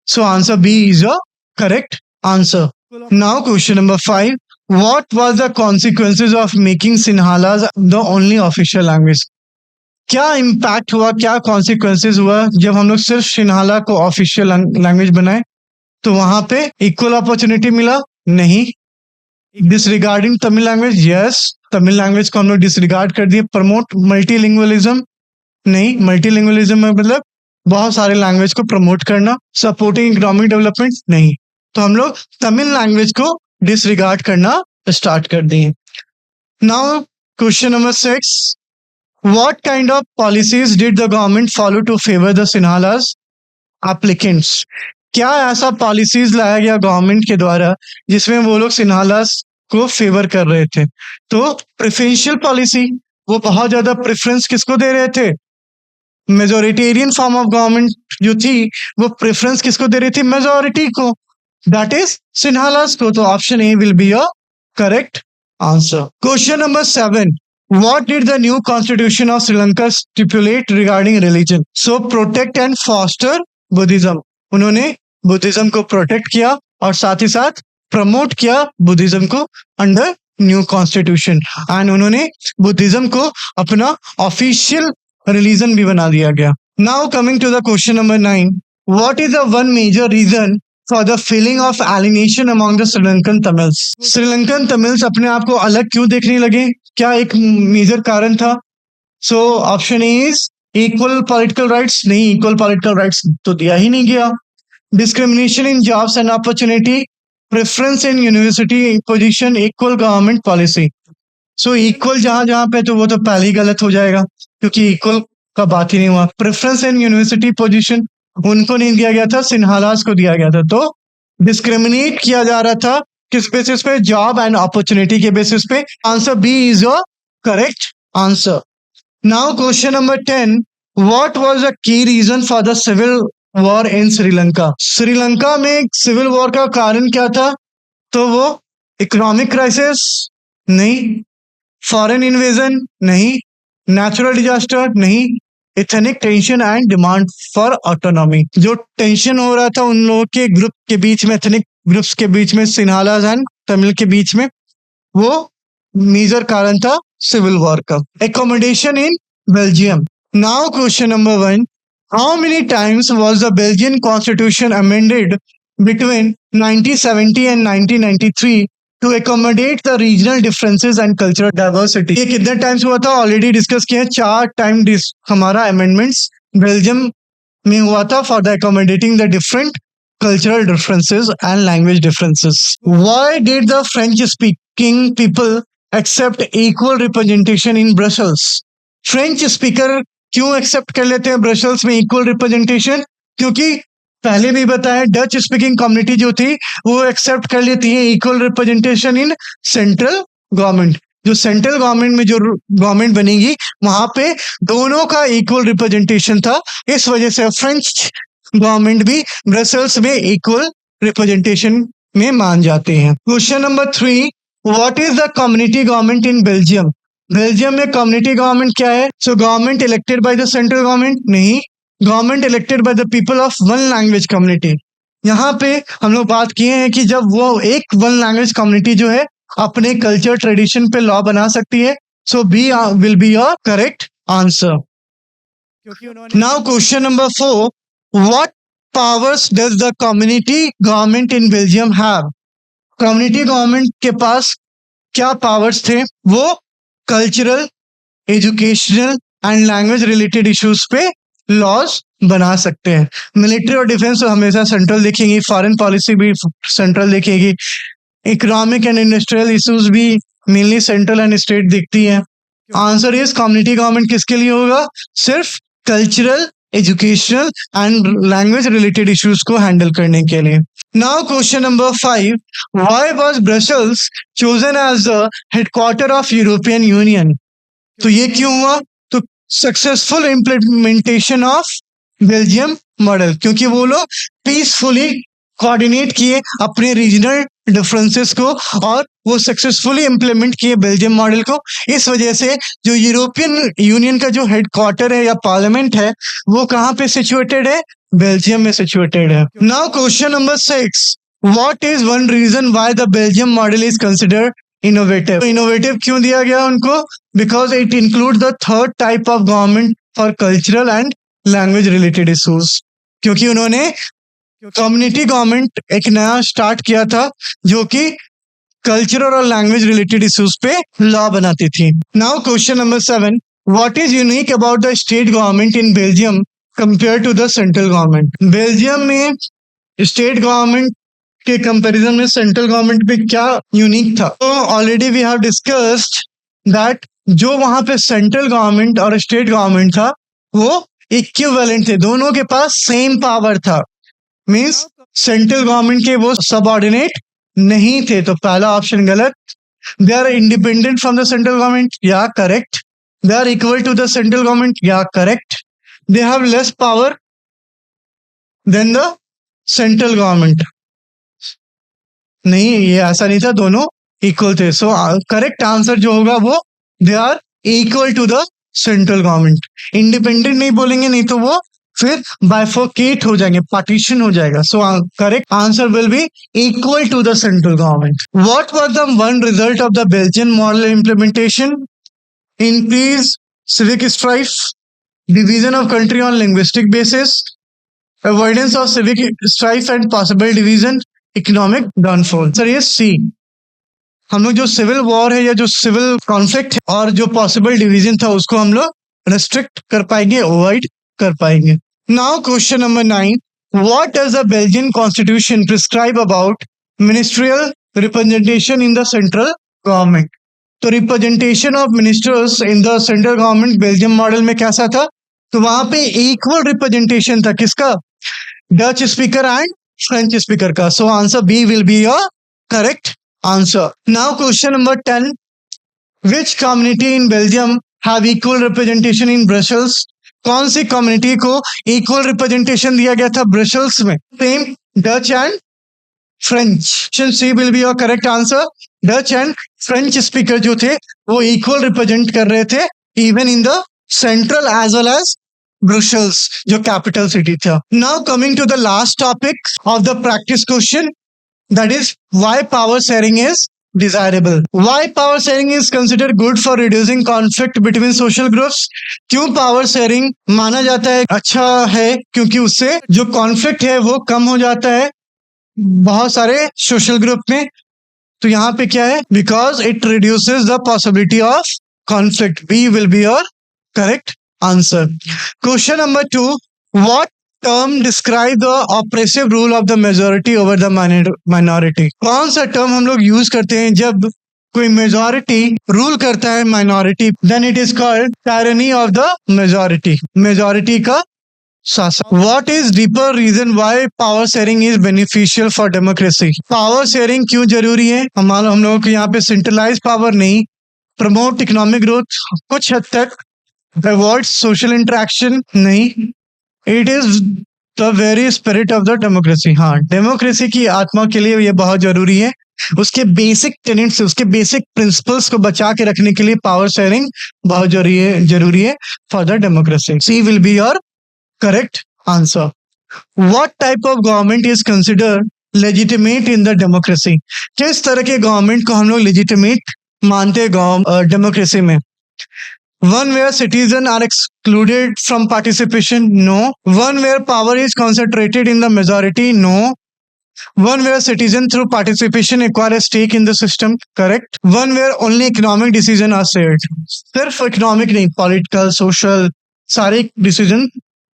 So answer B is your correct answer. Now question number 5, What was the consequences of making Sinhalas the only official language? क्या इम्पैक्ट हुआ, क्या कॉन्सिक्वेंसेज हुआ जब हम लोग सिर्फ सिन्हाला को ऑफिशियल लैंग्वेज बनाए? तो वहां पे इक्वल अपॉर्चुनिटी मिला, नहीं। Disregarding Tamil language, yes. Tamil language को हम लोग डिसरिगार्ड कर दिए। प्रमोट मल्टीलिंगुअलिज्म, नहीं। मल्टीलिंगुअलिज्म में मतलब बहुत सारे लैंग्वेज को प्रमोट करना। सपोर्टिंग इकोनॉमिक डेवलपमेंट, नहीं। तो हम लोग तमिल लैंग्वेज को डिसरिगार्ड करना स्टार्ट कर दिए। Now question number 6, what kind of policies did the government follow to favour the Sinhalas applicants? क्या ऐसा पॉलिसीज लाया गया गवर्नमेंट के द्वारा जिसमें वो लोग सिन्हालास को फेवर कर रहे थे? तो प्रेफरेंशियल पॉलिसी, वो बहुत ज्यादा प्रेफरेंस किसको दे रहे थे? मेजोरिटेरियन फॉर्म ऑफ गवर्नमेंट जो थी वो प्रेफरेंस किसको दे रही थी? मेजोरिटी को, दैट इज सिन्हालास को। तो option A will be your correct answer. Question number 7, what did the new constitution of Sri Lanka stipulate regarding religion? So protect and foster Buddhism. उन्होंने बुद्धिज्म को प्रोटेक्ट किया और साथ ही साथ प्रमोट किया बुद्धिज्म को अंडर न्यू कॉन्स्टिट्यूशन, एंड उन्होंने बुद्धिज्म को अपना ऑफिशियल रिलीजन भी बना दिया गया। Now coming to the question number 9, what is the one major reason for the feeling of alienation among the Sri Lankan Tamils? Sri Lankan Tamils अपने आप को अलग क्यों देखने लगे? क्या एक मेजर कारण था? So option is equal political rights, नहीं। इक्वल पॉलिटिकल राइट्स तो दिया ही नहीं गया। Discrimination in jobs and opportunity, preference in university position, equal government policy. So equal जहां जहां पे तो वो तो पहले ही गलत हो जाएगा क्योंकि इक्वल का बात ही नहीं हुआ। प्रेफरेंस इन यूनिवर्सिटी पोजीशन उनको नहीं दिया गया था, सिन्हालास को दिया गया था। तो डिस्क्रिमिनेट किया जा रहा था किस बेसिस पे? जॉब एंड अपॉर्चुनिटी के बेसिस पे। Answer B is your correct answer. Now question number 10, what was the key reason for the civil war in Sri Lanka? Sri Lanka में सिविल वॉर का कारण क्या था? तो वो इकोनॉमिक क्राइसिस, नहीं। फॉरेन इन्वेजन, नहीं। नेचुरल डिजास्टर, नहीं। Ethnic tension and demand for autonomy. जो टेंशन हो रहा था उन लोगों के ग्रुप के बीच में, एथनिक ग्रुप्स के बीच में, सिन्हालास एंड तमिल के बीच में, वो मेजर कारण था सिविल वॉर का। Accommodation in Belgium. Now question number 1, How many times was the Belgian constitution amended between 1970 and 1993 to accommodate the regional differences and cultural diversity? ये कितने टाइम्स हुआ था? ऑलरेडी डिस्कस किया है. 4 टाइम हमारा अमेंडमेंट्स बेल्जियम में हुआ था for the accommodating the different cultural differences and language differences. Why did the French speaking people accept equal representation in Brussels? French speaker क्यों एक्सेप्ट कर लेते हैं ब्रसल्स में इक्वल रिप्रेजेंटेशन? क्योंकि पहले भी बताया डच स्पीकिंग कम्युनिटी जो थी वो एक्सेप्ट कर लेती है equal representation in central government. जो सेंट्रल गवर्नमेंट में जो गवर्नमेंट बनेगी वहां पे दोनों का इक्वल रिप्रेजेंटेशन था. इस वजह से फ्रेंच गवर्नमेंट भी ब्रसल्स में इक्वल रिप्रेजेंटेशन में मान जाते हैं. Question number 3, what is the community government in Belgium? Belgium में कम्युनिटी गवर्नमेंट क्या है? So government elected by the central government? नहीं, government elected by the people of one language community. यहाँ पे हम लोग बात किए हैं कि जब वो एक वन लैंग्वेज कम्युनिटी जो है अपने कल्चर ट्रेडिशन पे लॉ बना सकती है. So B will be your correct answer. क्योंकि उन्होंने now question number 4, what powers does the community government in Belgium have? Community government के पास क्या पावर्स थे? वो cultural, educational and language related issues पे लॉज बना सकते हैं. मिलिट्री और डिफेंस तो हमेशा सेंट्रल देखेंगी, फॉरेन पॉलिसी भी सेंट्रल देखेगी, इकोनॉमिक एंड इंडस्ट्रियल इश्यूज भी मेनली सेंट्रल एंड स्टेट देखती है. आंसर इज कम्युनिटी गवर्नमेंट किसके लिए होगा? सिर्फ cultural, educational and language related issues को हैंडल करने के लिए. Now question number 5, why was Brussels chosen as the headquarter of European Union? तो ये क्यों हुआ? तो successful implementation of Belgium model, क्योंकि वो लोग पीसफुली कोऑर्डिनेट किए अपने रीजनल डिफरेंसेस को और वो सक्सेसफुली इम्प्लीमेंट किए बेल्जियम मॉडल को. इस वजह से जो यूरोपियन यूनियन का जो हेडक्वार्टर है या पार्लियामेंट है वो कहाँ पे सिचुएटेड है? बेल्जियम में सिचुएटेड है. Now question number 6, what is one reason why the Belgium model is considered innovative? Innovative क्यों दिया गया उनको? Because it include the third type of government for cultural and language related issues. क्योंकि उन्होंने community government एक नया start किया था जो कि कल्चरल और लैंग्वेज रिलेटेड इश्यूज पे लॉ बनाती थी. Now question number 7, what is unique about the state government in Belgium compare to the central government? Belgium में स्टेट गवर्नमेंट के कंपैरिजन में सेंट्रल गवर्नमेंट में क्या यूनिक था? तो already we have discussed that जो वहां पे सेंट्रल गवर्नमेंट और स्टेट गवर्नमेंट था वो इक्विवेलेंट थे, दोनों के पास सेम पावर था. मीन्स सेंट्रल गवर्नमेंट के वो सबऑर्डिनेट नहीं थे. तो पहला ऑप्शन गलत. They are independent from the central government, या correct. They are equal to the central government, या correct. They have less power than the central government. नहीं, ये ऐसा नहीं था, दोनों इक्वल थे. सो करेक्ट आंसर जो होगा वो they are equal to the central government. Independent नहीं बोलेंगे, नहीं तो वो फिर बाइफोकेट हो जाएंगे, पार्टीशन हो जाएगा. So correct answer will be equal to the central government. What was the one result of the Belgian model implementation? Increase civic strife, division of country on linguistic basis, avoidance of civic strife and possible division, economic downfall. Sir ये सी. हम लोग जो civil war है या जो civil conflict और जो possible division था उसको हम लोग रेस्ट्रिक्ट कर पाएंगे, अवॉइड कर पाएंगे. Now question number 9, what does the Belgian constitution prescribe about ministerial representation in the central government? तो representation of ministers in the central government Belgium model में कैसा था? तो वहां पे इक्वल रिप्रेजेंटेशन था. किसका? Dutch speaker and French speaker का. So answer B will be your correct answer. Now question number 10, which community in Belgium have equal representation in Brussels? कौन सी कम्युनिटी को इक्वल रिप्रेजेंटेशन दिया गया था ब्रसल्स में? Same Dutch and French. C will be your correct answer. Dutch and French speaker जो थे वो इक्वल रिप्रेजेंट कर रहे थे even in the central as well as Brussels जो कैपिटल सिटी था. Now coming to the last topic of the practice question, that is why power sharing is desirable. Why power sharing is considered good for reducing conflict between social groups? क्यों power sharing माना जाता है अच्छा है? क्योंकि उससे जो conflict है वो कम हो जाता है बहुत सारे social group में. तो यहाँ पे क्या है? Because it reduces the possibility of conflict. B will be your correct answer. Question number 2. What term describe the oppressive rule of the majority over the minority? कौन सा term हम लोग use करते हैं जब कोई majority rule करता है minority? Then it is called tyranny of the majority. Majority का शासन. What is deeper reason why power sharing is beneficial for democracy? Power sharing क्यों जरूरी है? हम लोगों को यहाँ पे centralized power नहीं, promote economic growth कुछ हद तक, avoid social interaction नहीं, it is the very spirit of the democracy. हाँ, डेमोक्रेसी की आत्मा के लिए ये बहुत जरूरी है. उसके बेसिक टेनेंट्स, उसके बेसिक प्रिंसिपल्स को बचा के रखने के लिए पावर शेयरिंग बहुत जरूरी है for the democracy. C will be your correct answer. What type of government is considered legitimate in the democracy? किस तरह के गवर्नमेंट को हम लोग legitimate मानते हैं डेमोक्रेसी में? One where citizens are excluded from participation? No. One where power is concentrated in the majority? No. One where citizens through participation acquire a stake in the system? Correct. One where only economic decisions are shared? सिर्फ economic नहीं, political, social, सारे decision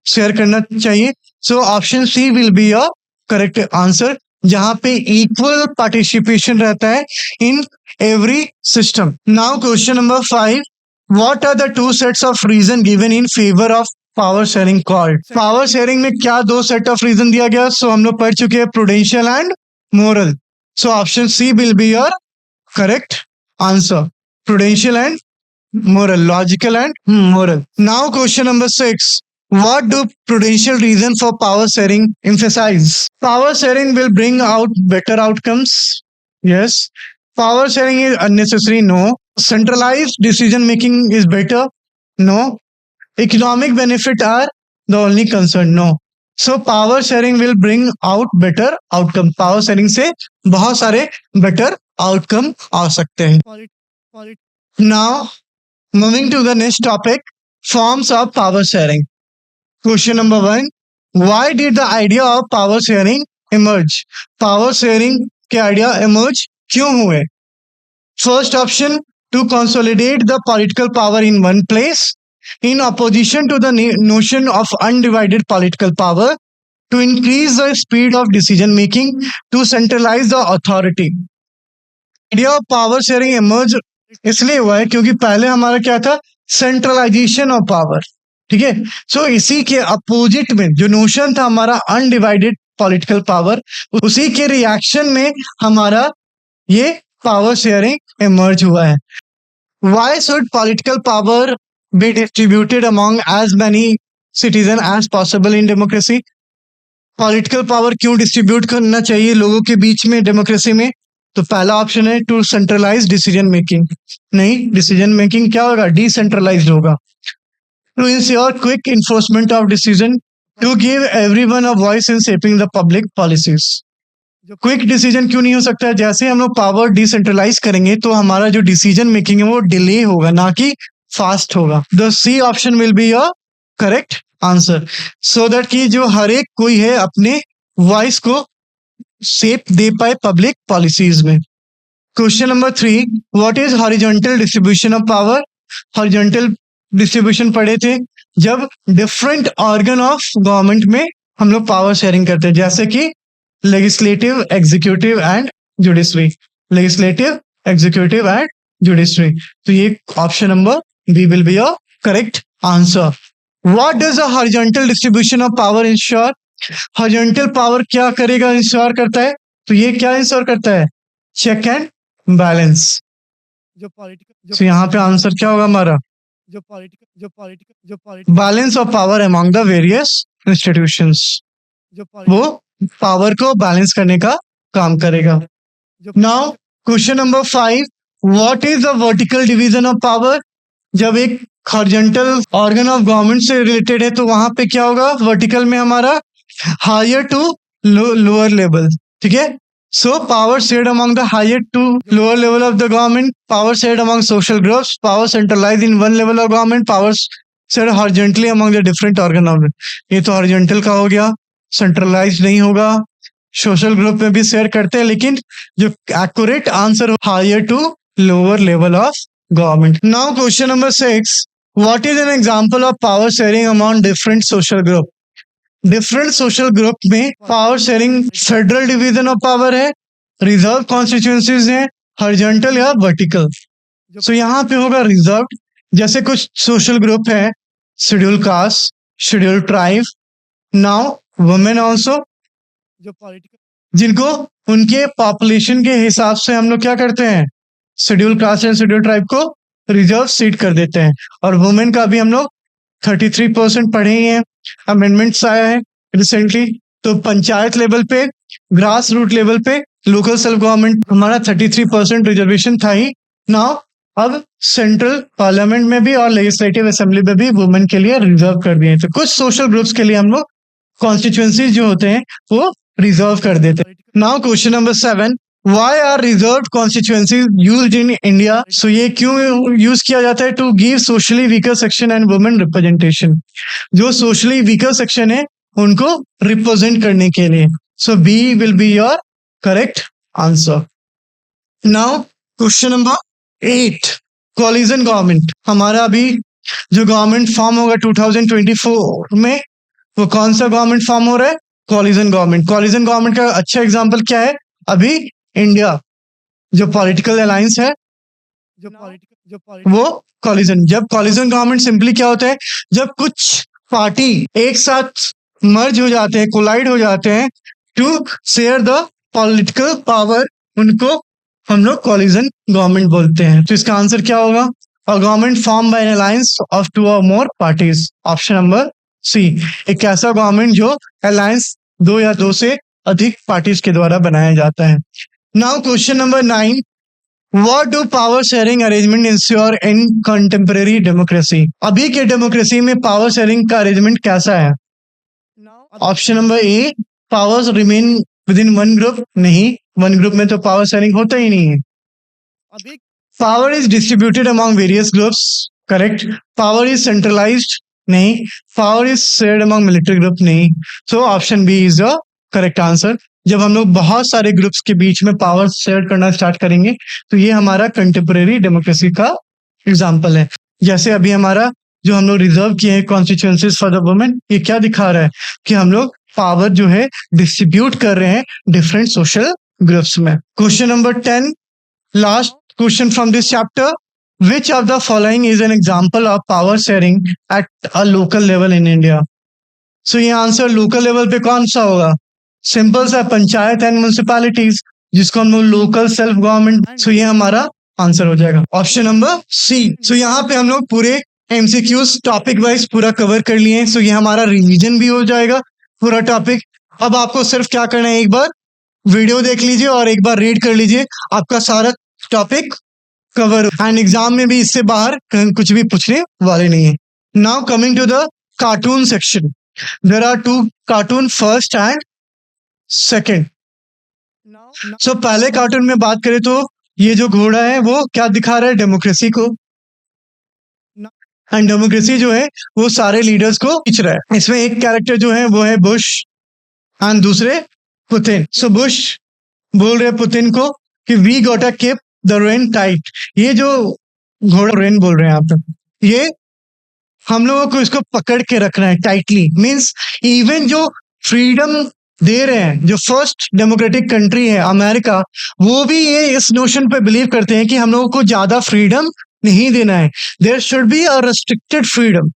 share करना चाहिए. So option C will be your correct answer, जहां पे equal participation रहता है in every system. Now question number 5. What are the two sets of reason given in favour of power sharing called? Power sharing में क्या दो set of reason दिया गया? सो हम लोग पढ़ चुके हैं, prudential and moral. So option C will be your correct answer, prudential and moral, logical and moral. Now question number 6. What do prudential reason for power sharing emphasize? Power sharing will bring out better outcomes. Yes. Power sharing is unnecessary. No. Centralized decision making is better. No. Economic benefit are the only concern. No. So power sharing will bring out better outcome. Power sharing से बहुत सारे better outcome आ सकते हैं. Now moving to the next topic, forms of power sharing. Question number 1. Why did the idea of power sharing emerge? Power sharing के idea emerge क्यों हुए? First option, to consolidate the political power in one place, in opposition to the notion of undivided political power, to increase the speed of decision making, to centralize the authority. Idea of power sharing emerge इसलिए हुआ है क्योंकि पहले हमारा क्या था? Centralisation of power. ठीक है. सो इसी के अपोजिट में जो नोशन था हमारा अनडिवाइडेड पॉलिटिकल पावर, उसी के रिएक्शन में हमारा ये पावर शेयरिंग इमर्ज हुआ है. Why should political power be distributed among as many citizen as possible in democracy? Political power क्यों डिस्ट्रीब्यूट करना चाहिए लोगों के बीच में डेमोक्रेसी में? तो पहला ऑप्शन है टू सेंट्रलाइज डिसीजन मेकिंग. नहीं, डिसीजन मेकिंग क्या होगा? डिसेंट्रलाइज्ड होगा. To ensure quick enforcement of decision, to give everyone a voice in shaping the public policies. Quick decision क्यों नहीं हो सकता है? जैसे हम लोग पावर डिसेंट्रलाइज करेंगे तो हमारा जो डिसीजन मेकिंग है वो डिले होगा, ना कि फास्ट होगा. The C option will be your correct answer, so that कि जो हर एक कोई है अपने वॉइस को शेप दे पाए पब्लिक पॉलिसीज में. Question number 3. What is horizontal distribution of power? Horizontal distribution पढ़े थे जब डिफरेंट ऑर्गन ऑफ गवर्नमेंट में हम लोग पावर शेयरिंग करते हैं, जैसे कि legislative, executive and judiciary. Legislative, executive and judiciary. तो ये option number B will be your correct answer. What does a horizontal distribution of power ensure? Horizontal power क्या करेगा? इंश्योर करता है. तो ये क्या इंश्योर करता है? Check and balance. तो यहाँ पे आंसर क्या होगा हमारा? Balance of power among the various institutions. वो पावर को बैलेंस करने का काम करेगा. Now question number 5. What is the vertical division of power? जब एक हॉरिजॉन्टल ऑर्गन ऑफ गवर्नमेंट से रिलेटेड है तो वहां पे क्या होगा? वर्टिकल में हमारा हायर टू लोअर लेवल. ठीक है. So power shared among the higher to lower level of the government, power shared among social groups, power centralized in one level of government, power shared horizontally among the different organ of it. ये तो horizontal का हो गया, centralized नहीं होगा, social group में भी share करते हैं, लेकिन जो accurate answer higher to lower level of government. Now question number 6, what is an example of power sharing among different social group. Different social group में power sharing federal division of power है, reserve constituencies है, horizontal या vertical. So यहाँ पे होगा reserve. जैसे कुछ social group है, schedule caste, schedule tribe, now women also, जो पॉलिटिकल जिनको उनके पॉपुलेशन के हिसाब से हम लोग क्या करते हैं, schedule caste and schedule tribe को रिजर्व सीट कर देते हैं. और वुमेन का भी हम लोग 33% पढ़े ही हैं, अमेंडमेंट्स आया है रिसेंटली. तो पंचायत लेवल पे, ग्रास रूट लेवल पे, लोकल सेल्फ गवर्नमेंट हमारा 33% रिजर्वेशन था ही. नाउ अब सेंट्रल पार्लियामेंट में भी और लेजिस्लेटिव असेंबली में भी वुमेन के लिए रिजर्व कर दिए. तो कुछ सोशल ग्रुप्स के लिए हम लोग कॉन्स्टिट्यूएंसीज जो होते हैं वो रिजर्व कर देते हैं. Now question number 7, Why are reserved constituencies used in India? So ये क्यों यूज किया जाता है? To give socially weaker section and women representation. जो socially weaker section है उनको रिप्रेजेंट करने के लिए. So B will be your correct answer. Now question number 8, coalition government. हमारा अभी जो गवर्नमेंट फॉर्म होगा 2024 में, वो कौन सा गवर्नमेंट फॉर्म हो रहा है? coalition government. coalition गवर्नमेंट का अच्छा एग्जाम्पल क्या है? अभी इंडिया जो पॉलिटिकल अलायंस है वो कॉलिजन. जब कॉलिजन गवर्नमेंट सिंपली क्या होता है, जब कुछ पार्टी एक साथ मर्ज हो जाते हैं, कोलाइड हो जाते हैं to share the political power, उनको हम लोग कॉलिजन गवर्नमेंट बोलते हैं. तो इसका आंसर क्या होगा? A government form by an alliance of 2 or more parties. Option number C, एक ऐसा गवर्नमेंट जो अलायंस 2 या 2 से अधिक पार्टीज के द्वारा बनाया जाता है. Now question number 9, what do power sharing arrangement ensure in contemporary democracy. अभी के डेमोक्रेसी में पावर शेयरिंग का अरेंजमेंट कैसा है? Option number A, powers remain within one group. नहीं, वन ग्रुप में तो पावर शेयरिंग होता ही नहीं है. Power is distributed among various groups. Correct. Power is centralized. नहीं. Power is shared among military group. नहीं. So option B is the correct answer. जब हम लोग बहुत सारे ग्रुप्स के बीच में पावर शेयर करना स्टार्ट करेंगे तो ये हमारा कंटेम्परेरी डेमोक्रेसी का एग्जांपल है. जैसे अभी हमारा जो हम लोग रिजर्व किए हैं कॉन्स्टिट्यूएंसीज फॉर द वुमेन, ये क्या दिखा रहा है कि हम लोग पावर जो है डिस्ट्रीब्यूट कर रहे हैं डिफरेंट सोशल ग्रुप्स में. Question number 10, last question from this chapter, which of the following is an example of power sharing at a local level in India. So ये आंसर लोकल लेवल पे कौन सा होगा? Simple सा, panchayat and municipalities, जिसको हम लोग लोकल सेल्फ गवर्नमेंट. सो ये हमारा आंसर हो जाएगा ऑप्शन नंबर सी. सो यहाँ पे हम लोग पूरे एमसीक्यूज टॉपिक वाइज पूरा कवर कर लिए हैं. सो ये हमारा रिवीजन भी हो जाएगा पूरा टॉपिक. अब आपको सिर्फ क्या करना है, एक बार वीडियो देख लीजिए और एक बार रीड कर लीजिए, आपका सारा टॉपिक कवर. एंड एग्जाम में भी इससे बाहर कुछ भी पूछने वाले नहीं है. Now coming to the cartoon section, there are 2 cartoon, first and second. So पहले कार्टून में बात करें तो ये जो घोड़ा है वो क्या दिखा रहा है? डेमोक्रेसी को. एंड डेमोक्रेसी जो है वो सारे लीडर्स को खींच रहा है. इसमें एक कैरेक्टर जो है वो है बुश एंड दूसरे पुतिन. सो बुश बोल रहे पुतिन को कि वी गोटा कीप द रेन टाइट. ये जो घोड़ा रेन बोल रहे हैं आप, ये हम लोगों को इसको पकड़ के रखना है टाइटली. मीन्स इवन जो फ्रीडम दे रहे हैं, जो फर्स्ट डेमोक्रेटिक कंट्री है अमेरिका, वो भी ये इस नोशन पे बिलीव करते हैं कि हम लोगों को ज्यादा फ्रीडम नहीं देना है. There should be a restricted freedom.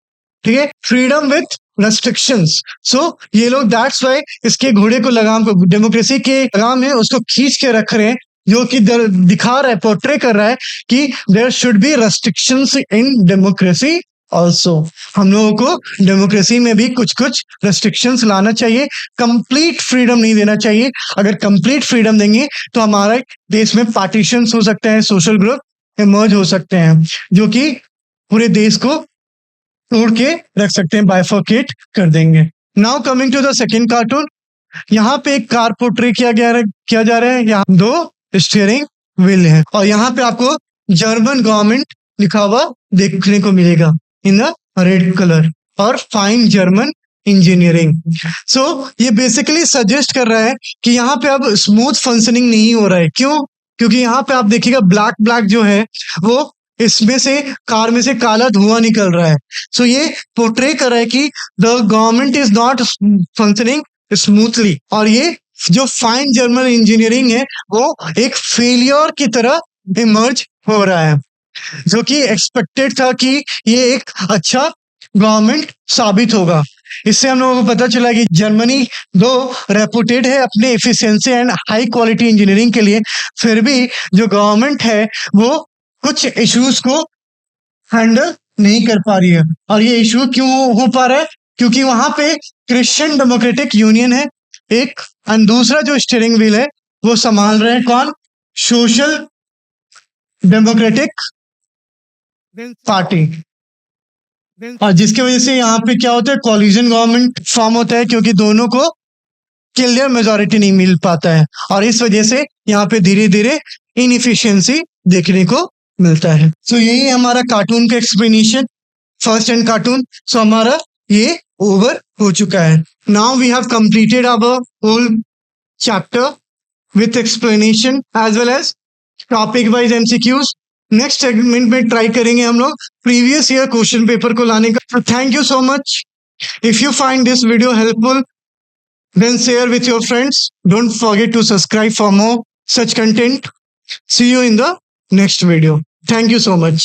ठीक है, फ्रीडम विथ रेस्ट्रिक्शंस. सो ये लोग दैट्स वाई इसके घोड़े को लगाम को, डेमोक्रेसी के लगाम है उसको खींच के रख रहे हैं, जो कि दिखा रहा है, पोर्ट्रे कर रहा है कि there should be restrictions in democracy also. हम लोगों को डेमोक्रेसी में भी कुछ कुछ रेस्ट्रिक्शंस लाना चाहिए. कंप्लीट फ्रीडम नहीं देना चाहिए. अगर कंप्लीट फ्रीडम देंगे तो हमारे देश में पार्टीशंस हो सकते हैं, सोशल ग्रुप इमर्ज हो सकते हैं, जो कि पूरे देश को तोड़ के रख सकते हैं, बाइफर्केट कर देंगे. Now coming to the second cartoon, यहाँ पे एक कार पोर्ट्रे किया जा रहा है। यहाँ 2 स्टीयरिंग व्हील है और यहाँ पे आपको जर्मन गवर्नमेंट लिखा हुआ देखने को मिलेगा इन द रेड कलर और फाइन जर्मन इंजीनियरिंग। सो ये बेसिकली सजेस्ट कर रहा है कि यहाँ पे अब स्मूथ फंक्शनिंग नहीं हो रहा है। क्यों? क्योंकि यहाँ पे आप देखिएगा ब्लैक जो है वो इसमें से कार में से काला धुआं निकल रहा है। सो ये पोर्ट्रे कर रहा है कि the government is not functioning smoothly और ये जो फाइन जर्मन इंजीनियरिंग है वो एक फेलियर की तरह इमर्ज हो रहा है, जो कि एक्सपेक्टेड था कि ये एक अच्छा गवर्नमेंट साबित होगा। इससे हम लोगों को पता चला कि जर्मनी दो रेपुटेड है अपने efficiency and high quality engineering के लिए, फिर भी जो गवर्नमेंट है वो कुछ इश्यूज को हैंडल नहीं कर पा रही है। और ये इशू क्यों हो पा रहा है? क्योंकि वहां पे क्रिश्चियन डेमोक्रेटिक यूनियन है एक, और दूसरा जो स्टीयरिंग व्हील है वो संभाल रहे हैं कौन? Social democratic bill party. Bill और जिसकी वजह से यहाँ पे क्या होता है, कॉलिजन गवर्नमेंट फॉर्म होता है, क्योंकि दोनों को क्लियर मेजोरिटी नहीं मिल पाता है और इस वजह से यहाँ पे धीरे धीरे इनएफिशिएंसी देखने को मिलता है। सो यही हमारा कार्टून का explanation, first and cartoon. So हमारा ये ओवर हो चुका है। Now we have completed our whole chapter with explanation as well as topic wise MCQs. Next segment में ट्राई करेंगे हम लोग प्रीवियस ईयर क्वेश्चन पेपर को लाने का। Thank you so much. If you find this video helpful, then share with your friends. Don't forget to subscribe for more such content. See you in the next video. Thank you so much.